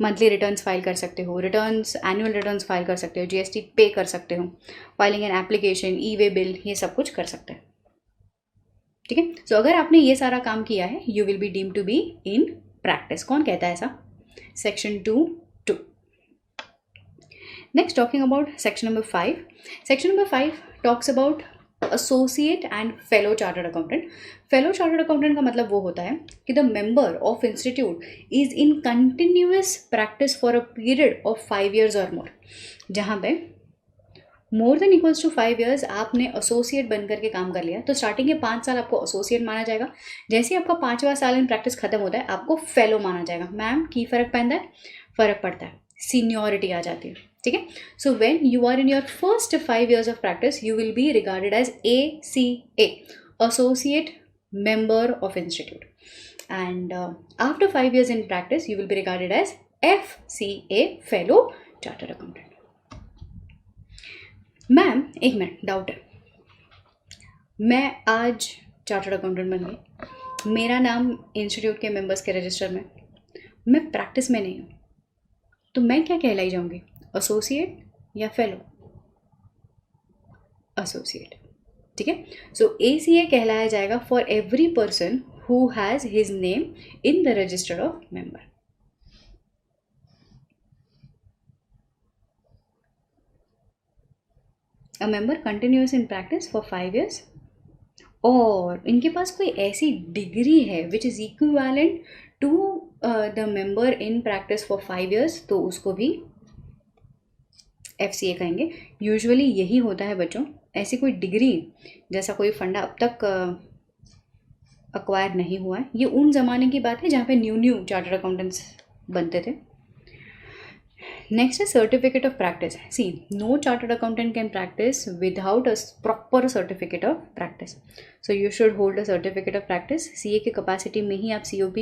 मंथली रिटर्न्स फाइल कर सकते हो, रिटर्न्स एनुअल रिटर्न्स फाइल कर सकते हो, जीएसटी पे कर सकते हो, filing an application, E way bill, ये सब कुछ कर सकते हैं, ठीक है। सो अगर आपने ये सारा काम किया है, you will be deemed to be in practice. कौन कहता है ऐसा? Section 2(2). Next, talking about section number 5. Section number 5 talks about associate and fellow chartered accountant. Fellow chartered accountant का मतलब वो होता है कि the member of institute is in continuous practice for a period of 5 years or more. जहाँ पे more than equals to 5 years आपने associate बन करके काम कर लिया, तो स्टार्टिंग के 5 साल आपको एसोसिएट माना जाएगा। जैसे ही आपका 5वां साल इन प्रैक्टिस खत्म होता है, आपको फेलो माना जाएगा। मैम की फ़र्क पैदा है? फ़र्क पड़ता है, सीनियोरिटी आ जाती है, ठीक है। So when you are in your first 5 years of practice, you will be regarded as ACA, associate member of institute, and after 5 years in practice, you will be regarded as FCA, fellow chartered accountant. Ma'am एक मिनट, doubt है, मैं आज chartered accountant बन गई, मेरा नाम institute के मेंबर्स के रजिस्टर में, मैं प्रैक्टिस में नहीं हूँ, तो मैं क्या कहलाई जाऊँगी? एसोसिएट या फेलो? एसोसिएट, ठीक है। सो ACA कहलाया जाएगा for every person who has his name in the register of member. A member continues in practice for 5 years, और इनके पास कोई ऐसी डिग्री है which is equivalent to the member in practice for 5 years, तो उसको भी FCA कहेंगे। यूजुअली यही होता है बच्चों, ऐसी कोई डिग्री जैसा कोई फंडा अब तक अक्वायर नहीं हुआ है। ये उन ज़माने की बात है जहाँ पे न्यू चार्टर्ड अकाउंटेंट्स बनते थे। Next is certificate of practice. See, no chartered accountant can practice without a proper certificate of practice. So you should hold a certificate of practice. CA की capacity में ही आप COP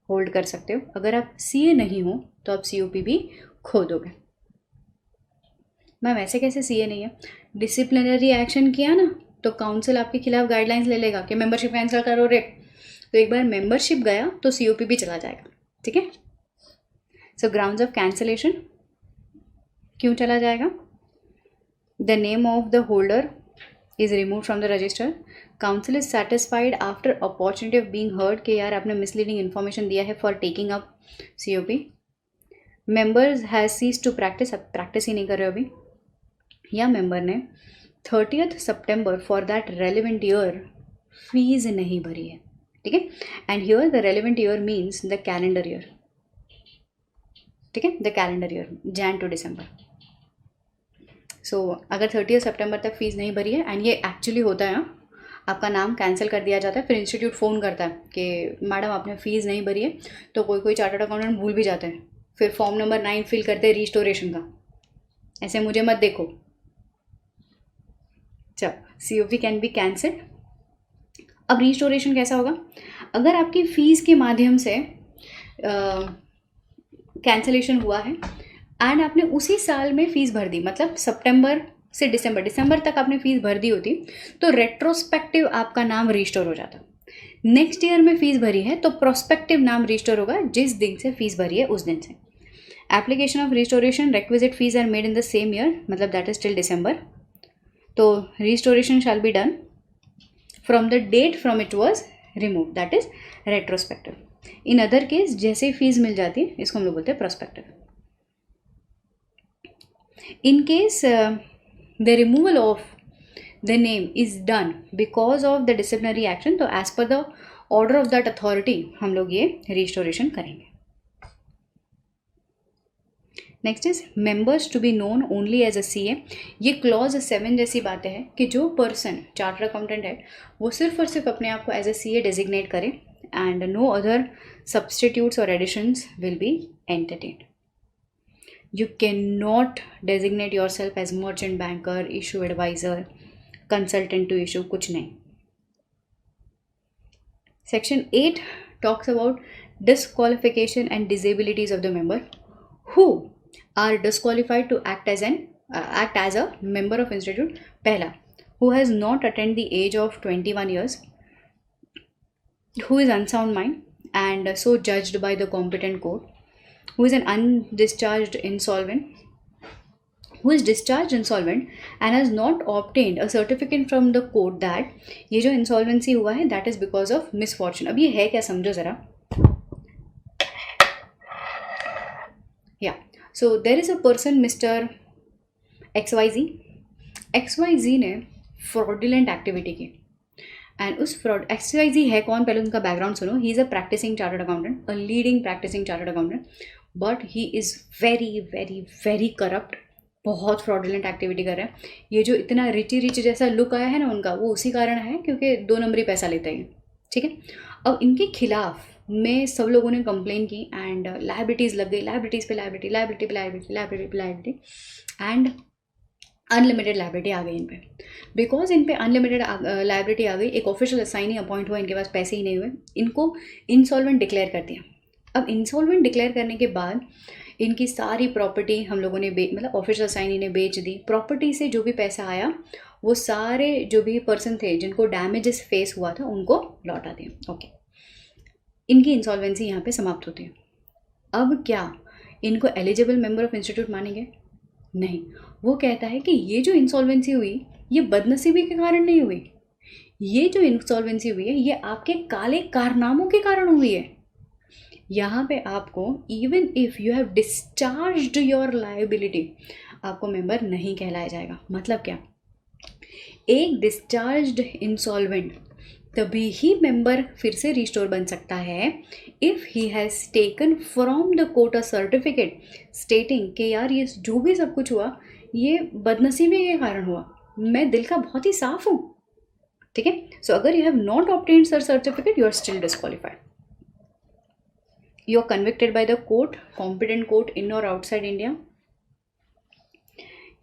hold कर सकते हो। अगर आप CA नहीं हो तो आप COP भी खो दोगे। मैम ऐसे कैसे CA नहीं है? डिसिप्लिनरी एक्शन किया ना तो काउंसिल आपके खिलाफ गाइडलाइंस ले लेगा कि मेंबरशिप कैंसिल करो रे। तो एक बार मेंबरशिप गया तो COP भी चला जाएगा, ठीक है। सो ग्राउंड्स ऑफ कैंसिलेशन क्यों चला जाएगा? The name of the holder is remove from the register, council is satisfied after opportunity of being heard कि यार आपने मिसलीडिंग इन्फॉर्मेशन दिया है for taking up COP, members has cease to practice, अब practice ही नहीं कर रहे हो अभी, या मेंबर ने 30th September for that relevant year fees नहीं भरी है, ठीक है। And here the relevant year means the calendar year, ठीक है, the calendar year Jan to December। सो अगर 30th September तक फीस नहीं भरी है, एंड ये एक्चुअली होता है, आपका नाम कैंसिल कर दिया जाता है, फिर इंस्टीट्यूट फ़ोन करता है कि मैडम आपने फ़ीस नहीं भरी है, तो कोई चार्टर्ड अकाउंटेंट भूल भी जाते हैं, फिर फॉर्म नंबर 9 फिल करते हैं रिस्टोरेशन का। ऐसे मुझे मत देखो। चलो, COP कैन बी कैंसिल्ड। अब रिस्टोरेशन कैसा होगा? अगर आपकी फ़ीस के माध्यम से कैंसिलेशन हुआ है एंड आपने उसी साल में फ़ीस भर दी, मतलब सितंबर से दिसंबर तक आपने फ़ीस भर दी होती, तो रेट्रोस्पेक्टिव आपका नाम रिस्टोर हो जाता। नेक्स्ट ईयर में फ़ीस भरी है तो प्रोस्पेक्टिव नाम रिस्टोर होगा जिस दिन से फ़ीस भरी है उस दिन से। Application of restoration requisite fees are made in the same year, मतलब दैट इज टिल December, तो restoration shall be done from the date from it was remove, that is retrospective. In other case जैसे fees मिल जाती है इसको हम लोग बोलते हैं prospective. In case the removal of the name is done because of the disciplinary action, तो as per the order of that authority हम लोग ये रिस्टोरेशन करेंगे। Next is members to be known only as a CA। ये clause 7 जैसी बातें हैं कि जो पर्सन चार्टर्ड अकाउंटेंट है वो सिर्फ और सिर्फ अपने आप को एज अ CA डेजिग्नेट करे, and no other substitutes or additions will be entertained. You cannot designate yourself as merchant banker, issue advisor, consultant to issue, कुछ नहीं। Section 8 talks about disqualification and disabilities of the member who are disqualified to act as a member of institute. पहला, who has not attained the age of 21 years, who is unsound mind and so judged by the competent court, who is an undischarged insolvent, who is discharged insolvent and has not obtained a certificate from the court that ये जो insolvency हुआ है that is because of misfortune. अब ये है क्या, समझो ज़रा. Yeah, so there is a person Mr. XYZ ने fraudulent activity की एंड उस फ्रॉड XYZ है कौन, पहले उनका बैकग्राउंड सुनो. He is a practising chartered accountant, a leading practicing chartered accountant, but he is very very very corrupt. बहुत fraudulent activity कर रहे हैं. ये जो इतना रिच जैसा लुक आया है ना उनका, वो उसी कारण है क्योंकि 2 नंबरी पैसा लेते हैं. ठीक है. अब इनके खिलाफ में सब लोगों ने कंप्लेन की एंड लाइबिलिटीज़ लग गई, लाइबिलिटीज़ पे लाइबिलिटी एंड अनलिमिटेड लाइबिलिटी आ गई इन पे. बिकॉज इन पे अनलिमिटेड लाइबिलिटी आ गई, एक ऑफिशियल असाइनी अपॉइंट हुआ, इनके पास पैसे ही नहीं हुए, इनको इंसॉल्वेंट डिक्लेयर कर दिया. अब इंसॉल्वेंट डिक्लेयर करने के बाद इनकी सारी प्रॉपर्टी हम लोगों ने मतलब ऑफिशियल असाइनी ने बेच दी. प्रॉपर्टी से जो भी पैसा आया वो सारे जो भी पर्सन थे जिनको डैमेजेस फेस हुआ था उनको लौटा दिया. ओके, इनकी इंसॉल्वेंसी यहाँ पे समाप्त होती है. अब क्या इनको एलिजिबल मेंबर ऑफ इंस्टीट्यूट मानेंगे? नहीं. वो कहता है कि ये जो इंसॉल्वेंसी हुई ये बदनसीबी के कारण नहीं हुई, ये जो इंसॉल्वेंसी हुई है ये आपके काले कारनामों के कारण हुई है. यहाँ पे आपको even if you have discharged your liability आपको मेंबर नहीं कहलाया जाएगा. मतलब क्या, एक डिस्चार्ज्ड इंसॉल्वेंट तभी ही मेंबर फिर से रिस्टोर बन सकता है if he has taken from the court a certificate स्टेटिंग कि यार ये जो भी सब कुछ हुआ ये बदनसीबी के कारण हुआ, मैं दिल का बहुत ही साफ हूँ. ठीक है. सो अगर you have not obtained such certificate you are still disqualified. You are convicted by the court, competent court in or outside India.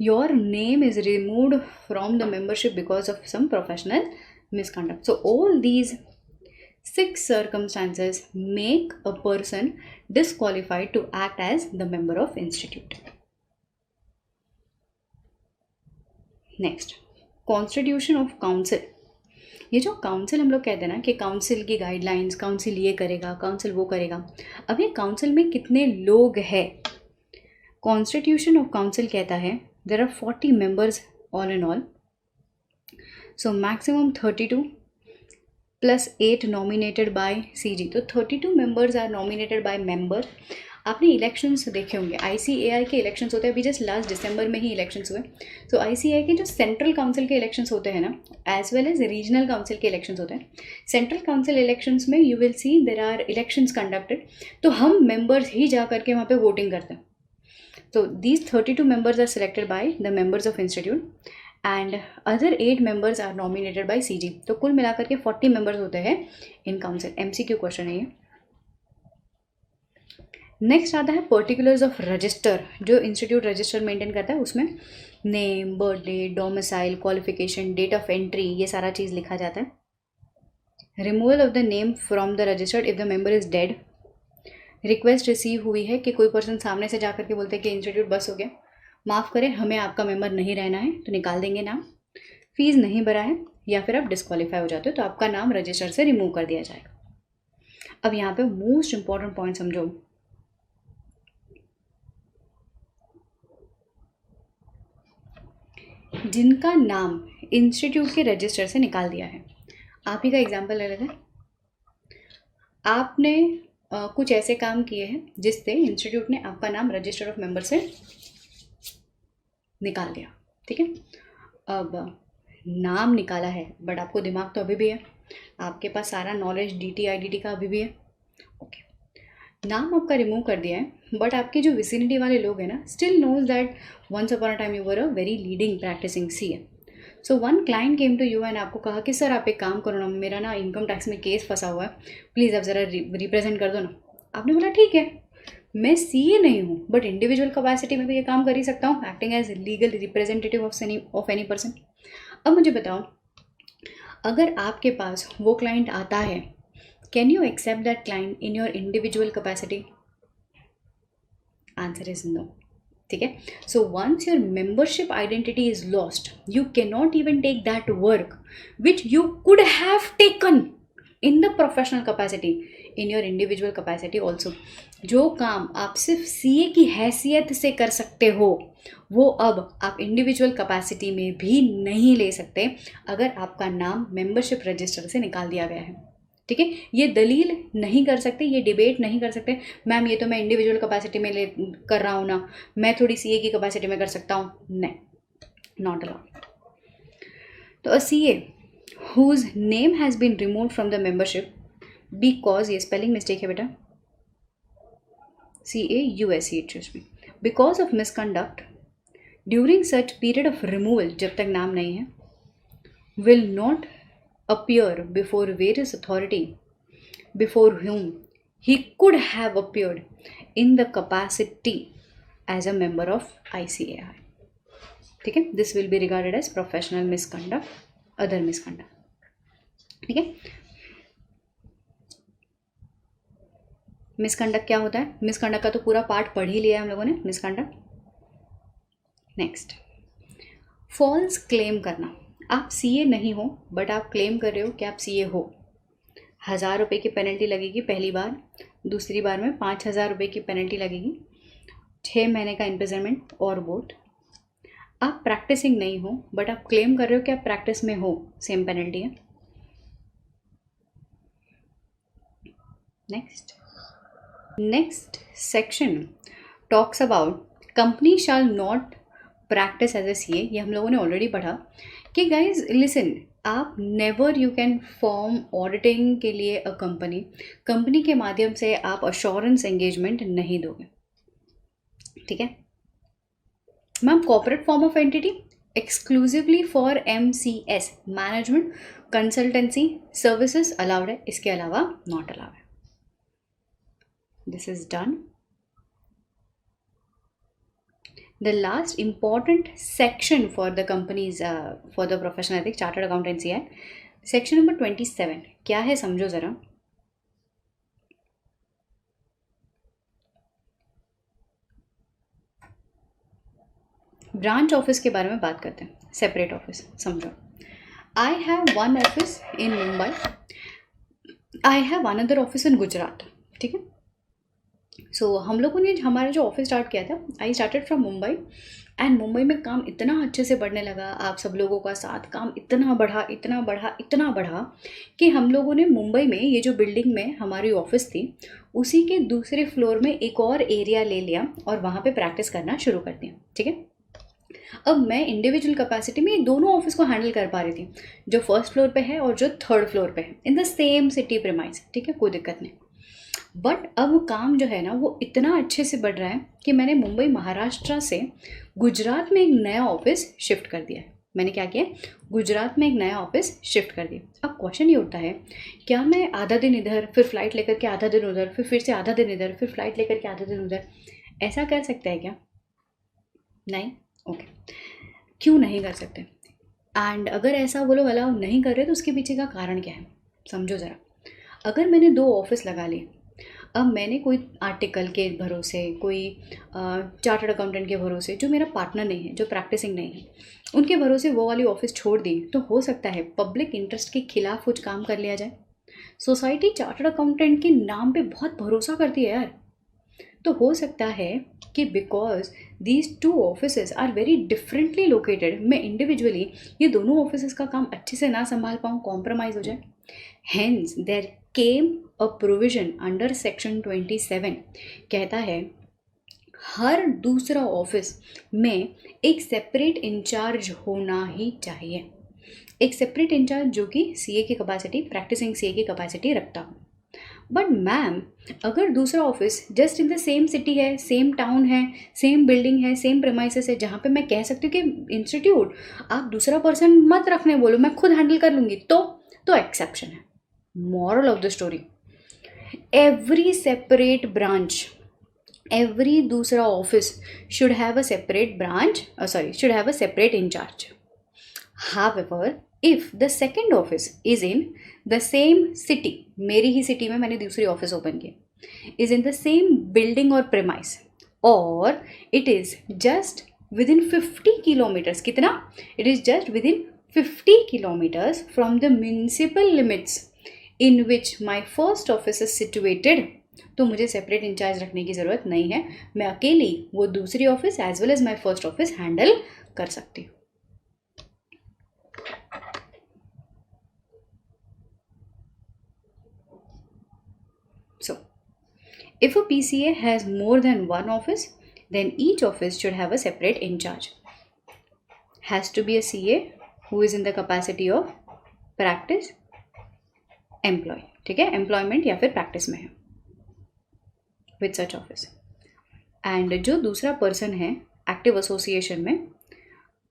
Your name is removed from the membership because of some professional misconduct. So all these 6 circumstances make a person disqualified to act as the member of institute. Next, constitution of council. ये जो council हम लोग कहते हैं ना कि council की guidelines, council ये करेगा, काउंसिल वो करेगा. अब ये काउंसिल में कितने लोग हैं? कॉन्स्टिट्यूशन ऑफ काउंसिल कहता है there are 40 members all in all. So maximum 32 plus 8 nominated by CG. तो 32 members are nominated by member. आपने इलेक्शंस देखे होंगे, ICAI के इलेक्शंस होते हैं. अभी जस्ट लास्ट दिसंबर में ही इलेक्शंस हुए. तो ICAI के जो सेंट्रल काउंसिल के इलेक्शंस होते हैं ना, as well as regional council के इलेक्शंस होते हैं. सेंट्रल काउंसिल इलेक्शंस में you will see there are elections conducted. तो हम मेंबर्स ही जा करके वहाँ पे वोटिंग करते हैं. तो these 32 members are selected by the members of institute and other 8 members are nominated by CG. तो कुल मिलाकर के 40 मेंबर्स होते हैं इन काउंसिल. MCQ क्वेश्चन है ये. नेक्स्ट आता है पर्टिकुलर्स ऑफ रजिस्टर. जो इंस्टीट्यूट रजिस्टर मेंटेन करता है उसमें name, birthday, domicile, qualification, date of entry, ये सारा चीज़ लिखा जाता है. Removal of the name from the registered if the member is dead. Request receive हुई है कि कोई पर्सन सामने से जा करके बोलते हैं कि इंस्टीट्यूट बस हो गया, माफ़ करें हमें आपका मेंबर नहीं रहना है, तो निकाल देंगे नाम. फीस नहीं भरा है या फिर आप डिस्क्वालीफाई हो जाते हो तो आपका नाम रजिस्टर से रिमूव कर दिया जाएगा. अब यहाँ पे मोस्ट इंपॉर्टेंट पॉइंट समझो. जिनका नाम इंस्टीट्यूट के रजिस्टर से निकाल दिया है, आप ही का एग्जाम्पल ले लेते हैं. आपने कुछ ऐसे काम किए हैं जिससे इंस्टीट्यूट ने आपका नाम रजिस्टर ऑफ मेंबर से निकाल दिया. ठीक है. अब नाम निकाला है बट आपको दिमाग तो अभी भी है, आपके पास सारा नॉलेज DT IDT का अभी भी है. ओके, नाम आपका रिमूव कर दिया है बट आपके जो विसिनिटी वाले लोग हैं ना still knows that once upon a time you were a very leading practicing CA. So one client came to you and आपको कहा कि सर आप एक काम करो ना, मेरा ना इनकम टैक्स में केस फंसा हुआ है, प्लीज़ आप ज़रा रिप्रेजेंट कर दो ना. आपने बोला ठीक है, मैं CA नहीं हूँ बट इंडिविजुअल कैपेसिटी में भी ये काम कर ही सकता हूँ, acting as legal representative of any person. अब मुझे बताओ, अगर आपके पास वो क्लाइंट आता है can you accept that client in your individual capacity? Answer is no. ठीक है. So once your membership identity is lost, you can not even take that work which you could have taken in the professional capacity in your individual capacity also. जो काम आप सिर्फ CA की हैसियत से कर सकते हो, वो अब आप इंडिविजुअल कैपेसिटी में भी नहीं ले सकते अगर आपका नाम मेंबरशिप रजिस्टर से निकाल दिया गया है. ठीक है. ये दलील नहीं कर सकते, ये डिबेट नहीं कर सकते, मैम ये तो मैं इंडिविजुअल कैपेसिटी में ले कर रहा हूँ ना, मैं थोड़ी सीए की कैपेसिटी में कर सकता हूँ. नहीं, नॉट अलाउड. तो a CA whose name has been removed from the membership because, ये spelling mistake है बेटा, CAUSEHB, because of misconduct during such period of removal, जब तक नाम नहीं है, will not appear before various authority before whom he could have appeared in the capacity as a member of ICAI. ठीक है. This will be regarded as professional misconduct, other misconduct. ठीक है. Misconduct क्या होता है? मिसकंडक्ट का तो पूरा पार्ट पढ़ ही लिया है हम लोगों ने, मिसकंडक्ट. नेक्स्ट, फॉल्स क्लेम करना. आप सीए नहीं हो बट आप क्लेम कर रहे हो कि आप सीए हो. 1000 रुपये की पेनल्टी लगेगी पहली बार, दूसरी बार में 5000 रुपये की पेनल्टी लगेगी, 6 महीने का इम्प्रिजनमेंट और बोट. आप प्रैक्टिसिंग नहीं हो बट आप क्लेम कर रहे हो कि आप प्रैक्टिस में हो, सेम पेनल्टी है. Next section talks about company shall not practice as a CA. ये हम लोगों ने ऑलरेडी पढ़ा कि गाइज लिसन, आप never you can form auditing के लिए अ कंपनी के माध्यम से आप अश्योरेंस एंगेजमेंट नहीं दोगे. ठीक है ma'am. Corporate form of entity exclusively for MCS, management consultancy services allowed है, इसके अलावा नॉट अलाउड है. This is done. The last important section for the companies, for the professional ethics, chartered accountancy है section number 27. क्या है समझो ज़रा. Branch office के बारे में बात करते हैं. सेपरेट ऑफिस समझो. I have one office in Mumbai. I have another office in Gujarat. ठीक है. सो हम लोगों ने हमारा जो ऑफिस स्टार्ट किया था, I started from Mumbai, and Mumbai में काम इतना अच्छे से बढ़ने लगा, आप सब लोगों का साथ काम इतना बढ़ा कि हम लोगों ने मुंबई में ये जो बिल्डिंग में हमारी ऑफिस थी उसी के दूसरे फ्लोर में एक और एरिया ले लिया और वहाँ पे प्रैक्टिस करना शुरू कर दिया. ठीक है. अब मैं इंडिविजुअल कैपेसिटी में ये दोनों ऑफिस को हैंडल कर पा रही थी, जो फर्स्ट फ्लोर पे है और जो थर्ड फ्लोर पे है, इन द सेम सिटी प्रीमाइस. ठीक है, कोई दिक्कत नहीं. बट अब काम जो है ना वो इतना अच्छे से बढ़ रहा है कि मैंने मुंबई महाराष्ट्र से गुजरात में एक नया ऑफिस शिफ्ट कर दिया है. मैंने क्या किया, गुजरात में एक नया ऑफिस शिफ्ट कर दिया. अब क्वेश्चन ये उठता है, क्या मैं आधा दिन इधर फिर फ्लाइट लेकर के आधा दिन उधर फिर से आधा दिन इधर फिर फ्लाइट लेकर के आधा दिन उधर, ऐसा कर सकता है क्या? नहीं. ओके. क्यों नहीं कर सकते? एंड अगर ऐसा वो लोग अलाउ नहीं कर रहे तो उसके पीछे का कारण क्या है समझो ज़रा. अगर मैंने 2 ऑफिस लगा लिए, अब मैंने कोई आर्टिकल के भरोसे, कोई चार्टर्ड अकाउंटेंट के भरोसे, जो मेरा पार्टनर नहीं है, जो प्रैक्टिसिंग नहीं है, उनके भरोसे वो वाली ऑफिस छोड़ दी, तो हो सकता है पब्लिक इंटरेस्ट के खिलाफ कुछ काम कर लिया जाए. सोसाइटी चार्टर्ड अकाउंटेंट के नाम पे बहुत भरोसा करती है यार. तो हो सकता है कि because these 2 offices are very differently located, मैं इंडिविजुअली ये दोनों ऑफिसेज का काम अच्छे से ना संभाल पाऊँ, कॉम्प्रोमाइज़ हो जाए. Hence there came a provision under section 27, कहता है हर दूसरा ऑफिस में एक सेपरेट इंचार्ज होना ही चाहिए. एक सेपरेट इंचार्ज जो कि सीए की कैपेसिटी, प्रैक्टिसिंग सीए की कैपेसिटी रखता हो. बट मैम अगर दूसरा office just in the same city है, सेम टाउन है, सेम बिल्डिंग है, सेम प्रेमाइसेस है, जहाँ पे मैं कह सकती हूँ कि इंस्टीट्यूट आप दूसरा पर्सन मत रखने बोलो, मैं खुद हैंडल कर लूँगी, तो एक्सेप्शन है. Moral of the story, every separate branch, every दूसरा office should have a separate branch, should have a separate incharge. However, if the second office is in the same city, मेरी ही city में मैंने दूसरी office open की, is in the same building or premise, or it is just within 50 kilometers, कितना? It is just within 50 kilometers from the municipal limits in which my first office is situated, तो मुझे separate in charge रखने की ज़रूरत नहीं है, मैं अकेली वो दूसरी office as well as my first office handle कर सकती हूँ. So, if a PCA has more than one office, then each office should have a separate in charge. Has to be a CA who is in the capacity of practice employee. ठीक है, employment या फिर practice में है with such office. And जो दूसरा person है active association में,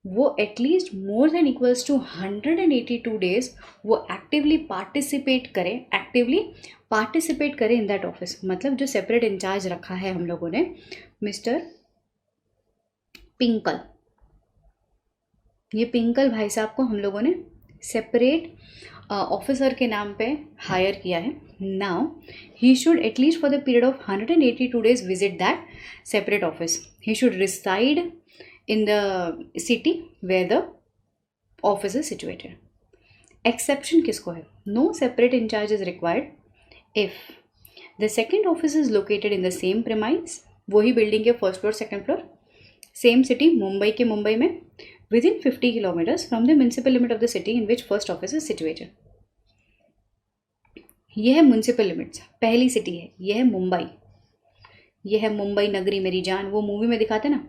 वो at least more than equals to 182 days वो एक्टिवली पार्टिसिपेट करे इन दैट ऑफिस. मतलब जो सेपरेट इंचार्ज रखा है हम लोगों ने, मिस्टर पिंकल, ये पिंकल भाई साहब को हम लोगों ने सेपरेट ऑफिसर के नाम पे हायर किया है. Now he should at least for the period of 182 days visit that separate office. He should reside in the city where the office is situated. Exception किसको है? No separate in charge is required if the second office is located in the same premise, वही building के first floor second floor, same city Mumbai के मुंबई में, within 50 kilometers from the municipal limit of the city in which first office is situated. यह है municipal limits, पहली city है, यह है मुंबई, यह है मुंबई नगरी मेरी जान, वो मूवी में दिखाते ना,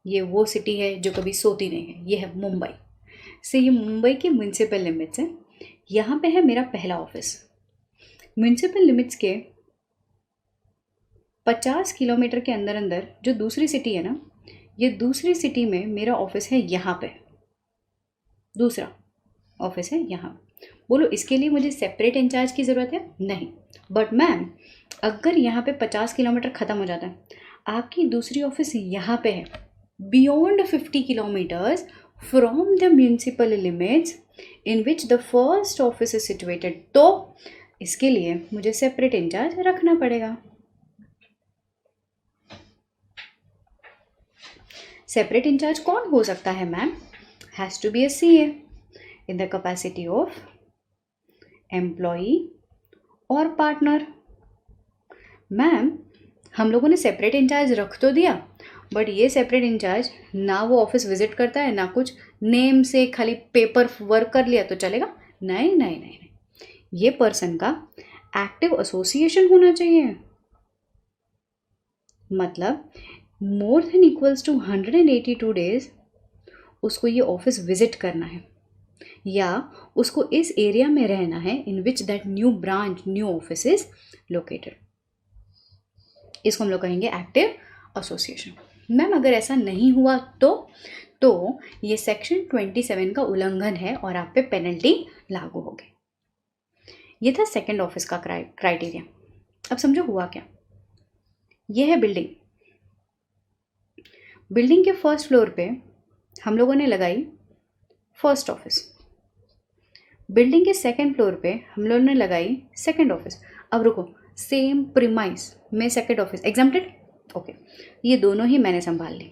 ये वो सिटी है जो कभी सोती नहीं है, ये है मुंबई. से ये मुंबई के म्यूनसिपल लिमिट्स हैं. यहाँ पे है मेरा पहला ऑफिस. म्यूनसिपल लिमिट्स के 50 किलोमीटर के अंदर अंदर जो दूसरी सिटी है ना, ये दूसरी सिटी में मेरा ऑफिस है यहाँ पे, दूसरा ऑफिस है यहाँ. बोलो इसके लिए मुझे सेपरेट इंचार्ज की ज़रूरत है? नहीं. बट मैम अगर यहाँ पे 50 किलोमीटर ख़त्म हो जाता है, आपकी दूसरी ऑफिस यहाँ पे है, beyond 50 kilometers from the municipal limits in which the first office is situated, तो इसके लिए मुझे सेपरेट इंचार्ज रखना पड़ेगा. सेपरेट इंचार्ज कौन हो सकता है ma'am? Has to be a CA in the capacity of employee और पार्टनर. मैम हम लोगों ने सेपरेट इंचार्ज रख तो दिया, बट ये सेपरेट इंचार्ज ना वो ऑफिस विजिट करता है, ना कुछ, नेम से खाली पेपर वर्क कर लिया तो चलेगा? नहीं नहीं नहीं नहीं, ये पर्सन का एक्टिव एसोसिएशन होना चाहिए. मतलब more than equals to 182 days उसको ये ऑफिस विजिट करना है, या उसको इस एरिया में रहना है in which that new branch new office is located. इसको हम लोग कहेंगे एक्टिव एसोसिएशन. मैम अगर ऐसा नहीं हुआ तो ये सेक्शन 27 का उल्लंघन है और आप पे पेनल्टी लागू होगी. ये था सेकंड ऑफिस का क्राइटेरिया. अब समझो हुआ क्या. ये है बिल्डिंग के फर्स्ट फ्लोर पे हम लोगों ने लगाई फर्स्ट ऑफिस. बिल्डिंग के सेकंड फ्लोर पे हम लोगों ने लगाई सेकंड ऑफिस. अब रुको, सेम प्रीमाइस में सेकंड ऑफिस एग्जम्प्टेड. ओके, ये दोनों ही मैंने संभाल ली.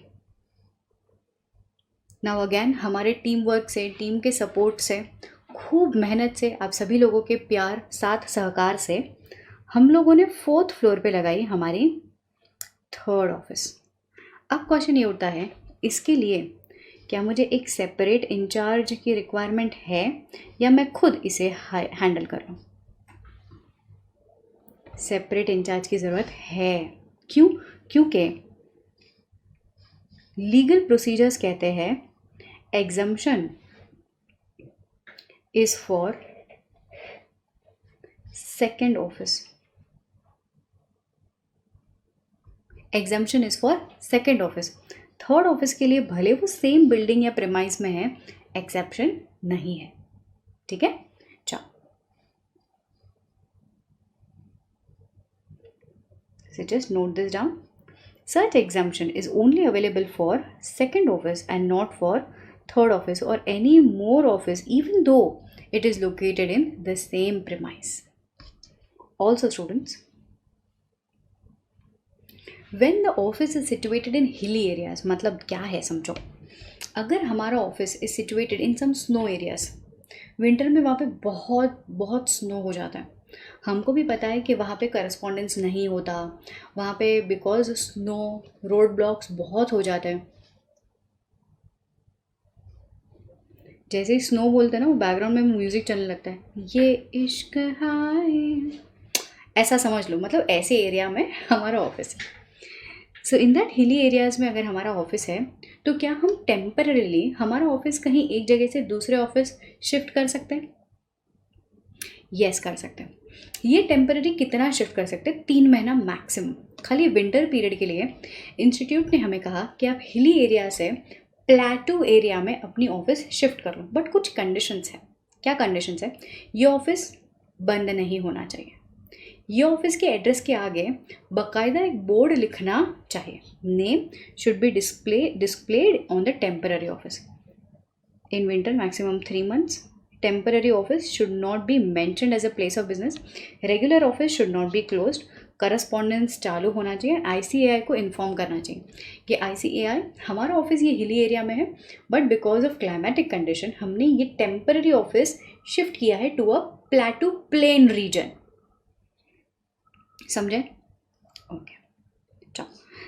नाउ अगेन हमारे टीम वर्क से, टीम के सपोर्ट से, खूब मेहनत से, आप सभी लोगों के प्यार साथ सहकार से हम लोगों ने फोर्थ फ्लोर पे लगाई हमारी थर्ड ऑफिस. अब क्वेश्चन ये उठता है, इसके लिए क्या मुझे एक सेपरेट इंचार्ज की रिक्वायरमेंट है या मैं खुद इसे हैंडल कर रहा हूँ? सेपरेट इंचार्ज की ज़रूरत है. क्यों? क्योंकि लीगल प्रोसीजर्स कहते हैं exemption is for second office. Exemption is for second office. Third office के लिए भले वो सेम बिल्डिंग या प्रेमाइस में है, एक्सेप्शन नहीं है. ठीक है, चलो so just note this down. Such exemption is only available for second office and not for third office or any more office, even though it is located in the same premise. Also, students, when the office is situated in hilly areas, मतलब क्या है समझो, अगर हमारा office is situated in some snow areas, winter में वहाँ पे बहुत बहुत स्नो हो जाता है, हमको भी पता है कि वहाँ पे करस्पॉन्डेंस नहीं होता, वहाँ पे बिकॉज स्नो रोड ब्लॉक्स बहुत हो जाते हैं. जैसे ही स्नो बोलते हैं ना, वो बैकग्राउंड में म्यूज़िक चलने लगता है, ये इश्क हाय, ऐसा समझ लो, मतलब ऐसे एरिया में हमारा ऑफिस है. सो इन दैट हिली एरियाज़ में अगर हमारा ऑफिस है, तो क्या हम टेम्पररीली हमारा ऑफिस कहीं एक जगह से दूसरे ऑफिस शिफ्ट कर सकते हैं? यस, कर सकते हैं. ये टेम्पररी कितना शिफ्ट कर सकते हैं? 3 महीना मैक्सिमम. खाली विंटर पीरियड के लिए इंस्टीट्यूट ने हमें कहा कि आप हिली एरिया से प्लेटू एरिया में अपनी ऑफिस शिफ्ट कर लो, बट कुछ कंडीशंस हैं. क्या कंडीशंस है? ये ऑफिस बंद नहीं होना चाहिए, ये ऑफिस के एड्रेस के आगे बाकायदा एक बोर्ड लिखना चाहिए, name should be displayed on the temporary office. In winter maximum 3 months. Temporary office should not be mentioned as a place of business. Regular office should not be closed. Correspondence चालू होना चाहिए. ICAI को inform करना चाहिए कि ICAI हमारा office ये हिली एरिया में है, but because of climatic condition हमने ये टेम्पररी ऑफिस शिफ्ट किया है to a plateau plain region. समझे? ओके, चलो.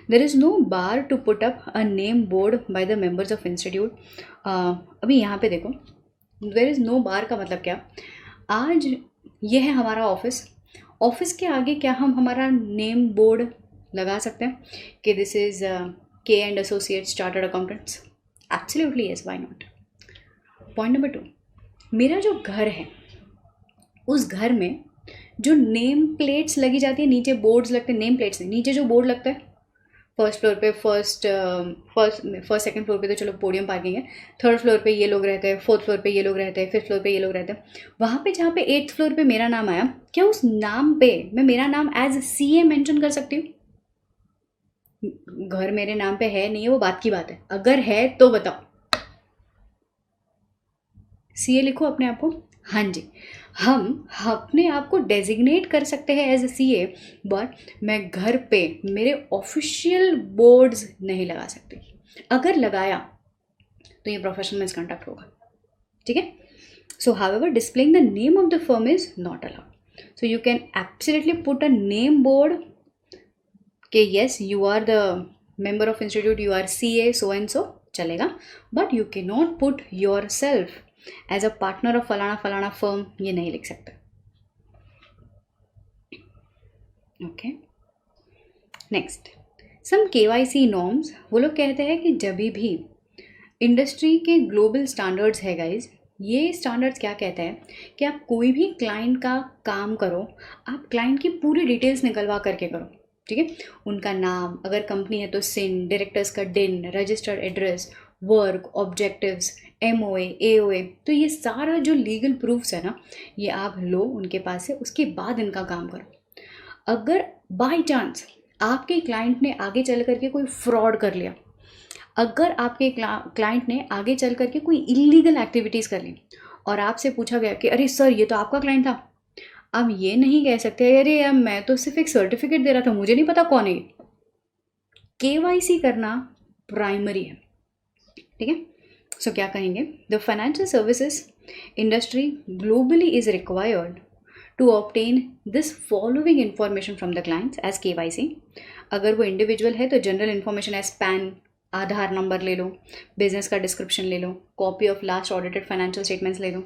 There is no bar to put up a name board by the members of institute. अभी यहाँ पे देखो, देर इज़ नो बार का मतलब क्या? आज ये है हमारा ऑफिस, ऑफिस के आगे क्या हम हमारा नेम बोर्ड लगा सकते हैं कि this is K&Associates chartered accountants? Absolutely yes, why not. Point number 2, मेरा जो घर है उस घर में जो नेम प्लेट्स लगी जाती है, नीचे बोर्ड्स लगते हैं, नेम प्लेट्स नहीं, नीचे जो बोर्ड लगता है फर्स्ट फ्लोर पे, फर्स्ट सेकंड फ्लोर पे तो चलो पोडियम पार्किंग है, थर्ड फ्लोर पे ये लोग रहते हैं, फोर्थ फ्लोर पे ये लोग रहते हैं, फिफ्थ फ्लोर पे ये लोग रहते हैं, वहाँ पे जहाँ पे 8th फ्लोर पे मेरा नाम आया, क्या उस नाम पे मैं मेरा नाम एज CA मेंशन कर सकती हूँ? घर मेरे नाम पे है नहीं है, वो बात की बात है. अगर है तो बताओ, CA लिखो अपने आप को. हाँ जी, हम अपने आप को डेजिग्नेट कर सकते हैं एज ए CA, बट मैं घर पे मेरे ऑफिशियल बोर्ड्स नहीं लगा सकती. अगर लगाया तो ये प्रोफेशनल मिसकंडक्ट होगा. ठीक है? So however displaying the name of the firm is not allowed. So you can absolutely put a name board कि yes you are the member of institute, you are CA so and so, चलेगा, but you can not put yourself as a partner of फलाना फलाना firm, ये नहीं लिख सकते. Okay, next, some KYC norms. वो लोग कहते हैं कि जब भी इंडस्ट्री के ग्लोबल स्टैंडर्ड्स है गाइज, ये स्टैंडर्ड्स क्या कहते हैं कि आप कोई भी क्लाइंट का काम करो, आप क्लाइंट की पूरी डिटेल्स निकलवा करके करो. ठीक है? उनका नाम, अगर कंपनी है तो SIN, डायरेक्टर्स का DIN, registered address, work, objectives, MOA, AOA, तो ये सारा जो लीगल प्रूफ्स है ना, ये आप लो उनके पास से, उसके बाद इनका काम करो. अगर बाय चांस आपके क्लाइंट ने आगे चल करके कोई फ्रॉड कर लिया, अगर आपके क्लाइंट ने आगे चल करके कोई इलीगल एक्टिविटीज़ कर ली और आपसे पूछा गया कि अरे सर ये तो आपका क्लाइंट था, आप ये नहीं कह सकते अरे यार मैं तो सिर्फ एक सर्टिफिकेट दे रहा था, मुझे नहीं पता कौन है. KYC करना प्राइमरी है. ठीक है? सो क्या कहेंगे? The financial services industry globally is required to obtain this following information from the clients as KYC. अगर वो इंडिविजुअल है तो general information as PAN, Aadhaar number ले लो, बिजनेस का डिस्क्रिप्शन ले लो, copy of last audited financial statements ले लो.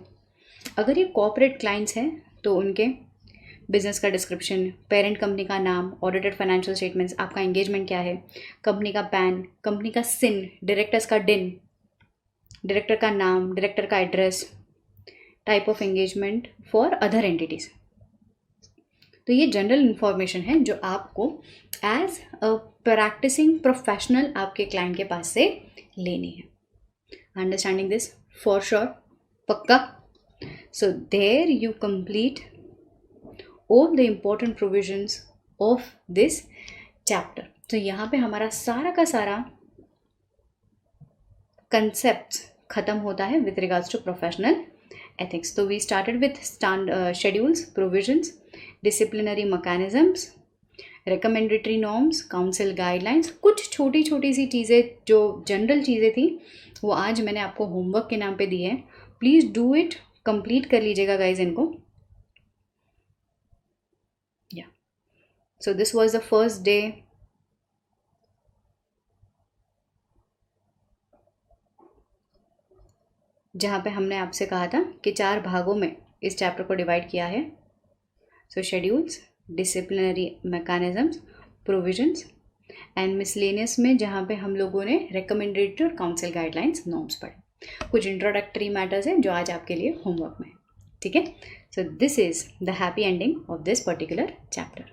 अगर ये कॉर्पोरेट क्लाइंट्स हैं तो उनके बिजनेस का डिस्क्रिप्शन, पेरेंट कंपनी का नाम, ऑडिटेड फाइनेंशियल स्टेटमेंट्स, आपका एंगेजमेंट क्या है, कंपनी का पैन, कंपनी का SIN, डायरेक्टर्स का DIN, डायरेक्टर का नाम, डायरेक्टर का address, type of engagement for other entities. तो ये जनरल इन्फॉर्मेशन है जो आपको एज अ प्रैक्टिसिंग प्रोफेशनल आपके क्लाइंट के पास से लेनी है. Understanding this for sure? पक्का? So there you complete all the important provisions of this chapter. तो यहाँ पे हमारा सारा का सारा कंसेप्ट खत्म होता है with regards to professional ethics. तो we started with schedules, provisions, disciplinary mechanisms, recommendatory norms, council guidelines. कुछ छोटी छोटी सी चीज़ें जो जनरल चीज़ें थी वो आज मैंने आपको होमवर्क के नाम पे दी है. प्लीज़ डू इट, कंप्लीट कर लीजिएगा गाइज इनको. या so this was the first day. जहाँ पे हमने आपसे कहा था कि 4 भागों में इस चैप्टर को डिवाइड किया है. So schedules, disciplinary mechanisms, provisions and miscellaneous में जहाँ पे हम लोगों ने रिकमेंडेटरी और काउंसिल गाइडलाइंस नॉर्म्स पढ़े. कुछ इंट्रोडक्टरी मैटर्स हैं जो आज आपके लिए होमवर्क में. ठीक है. सो this is the happy ending of this particular chapter.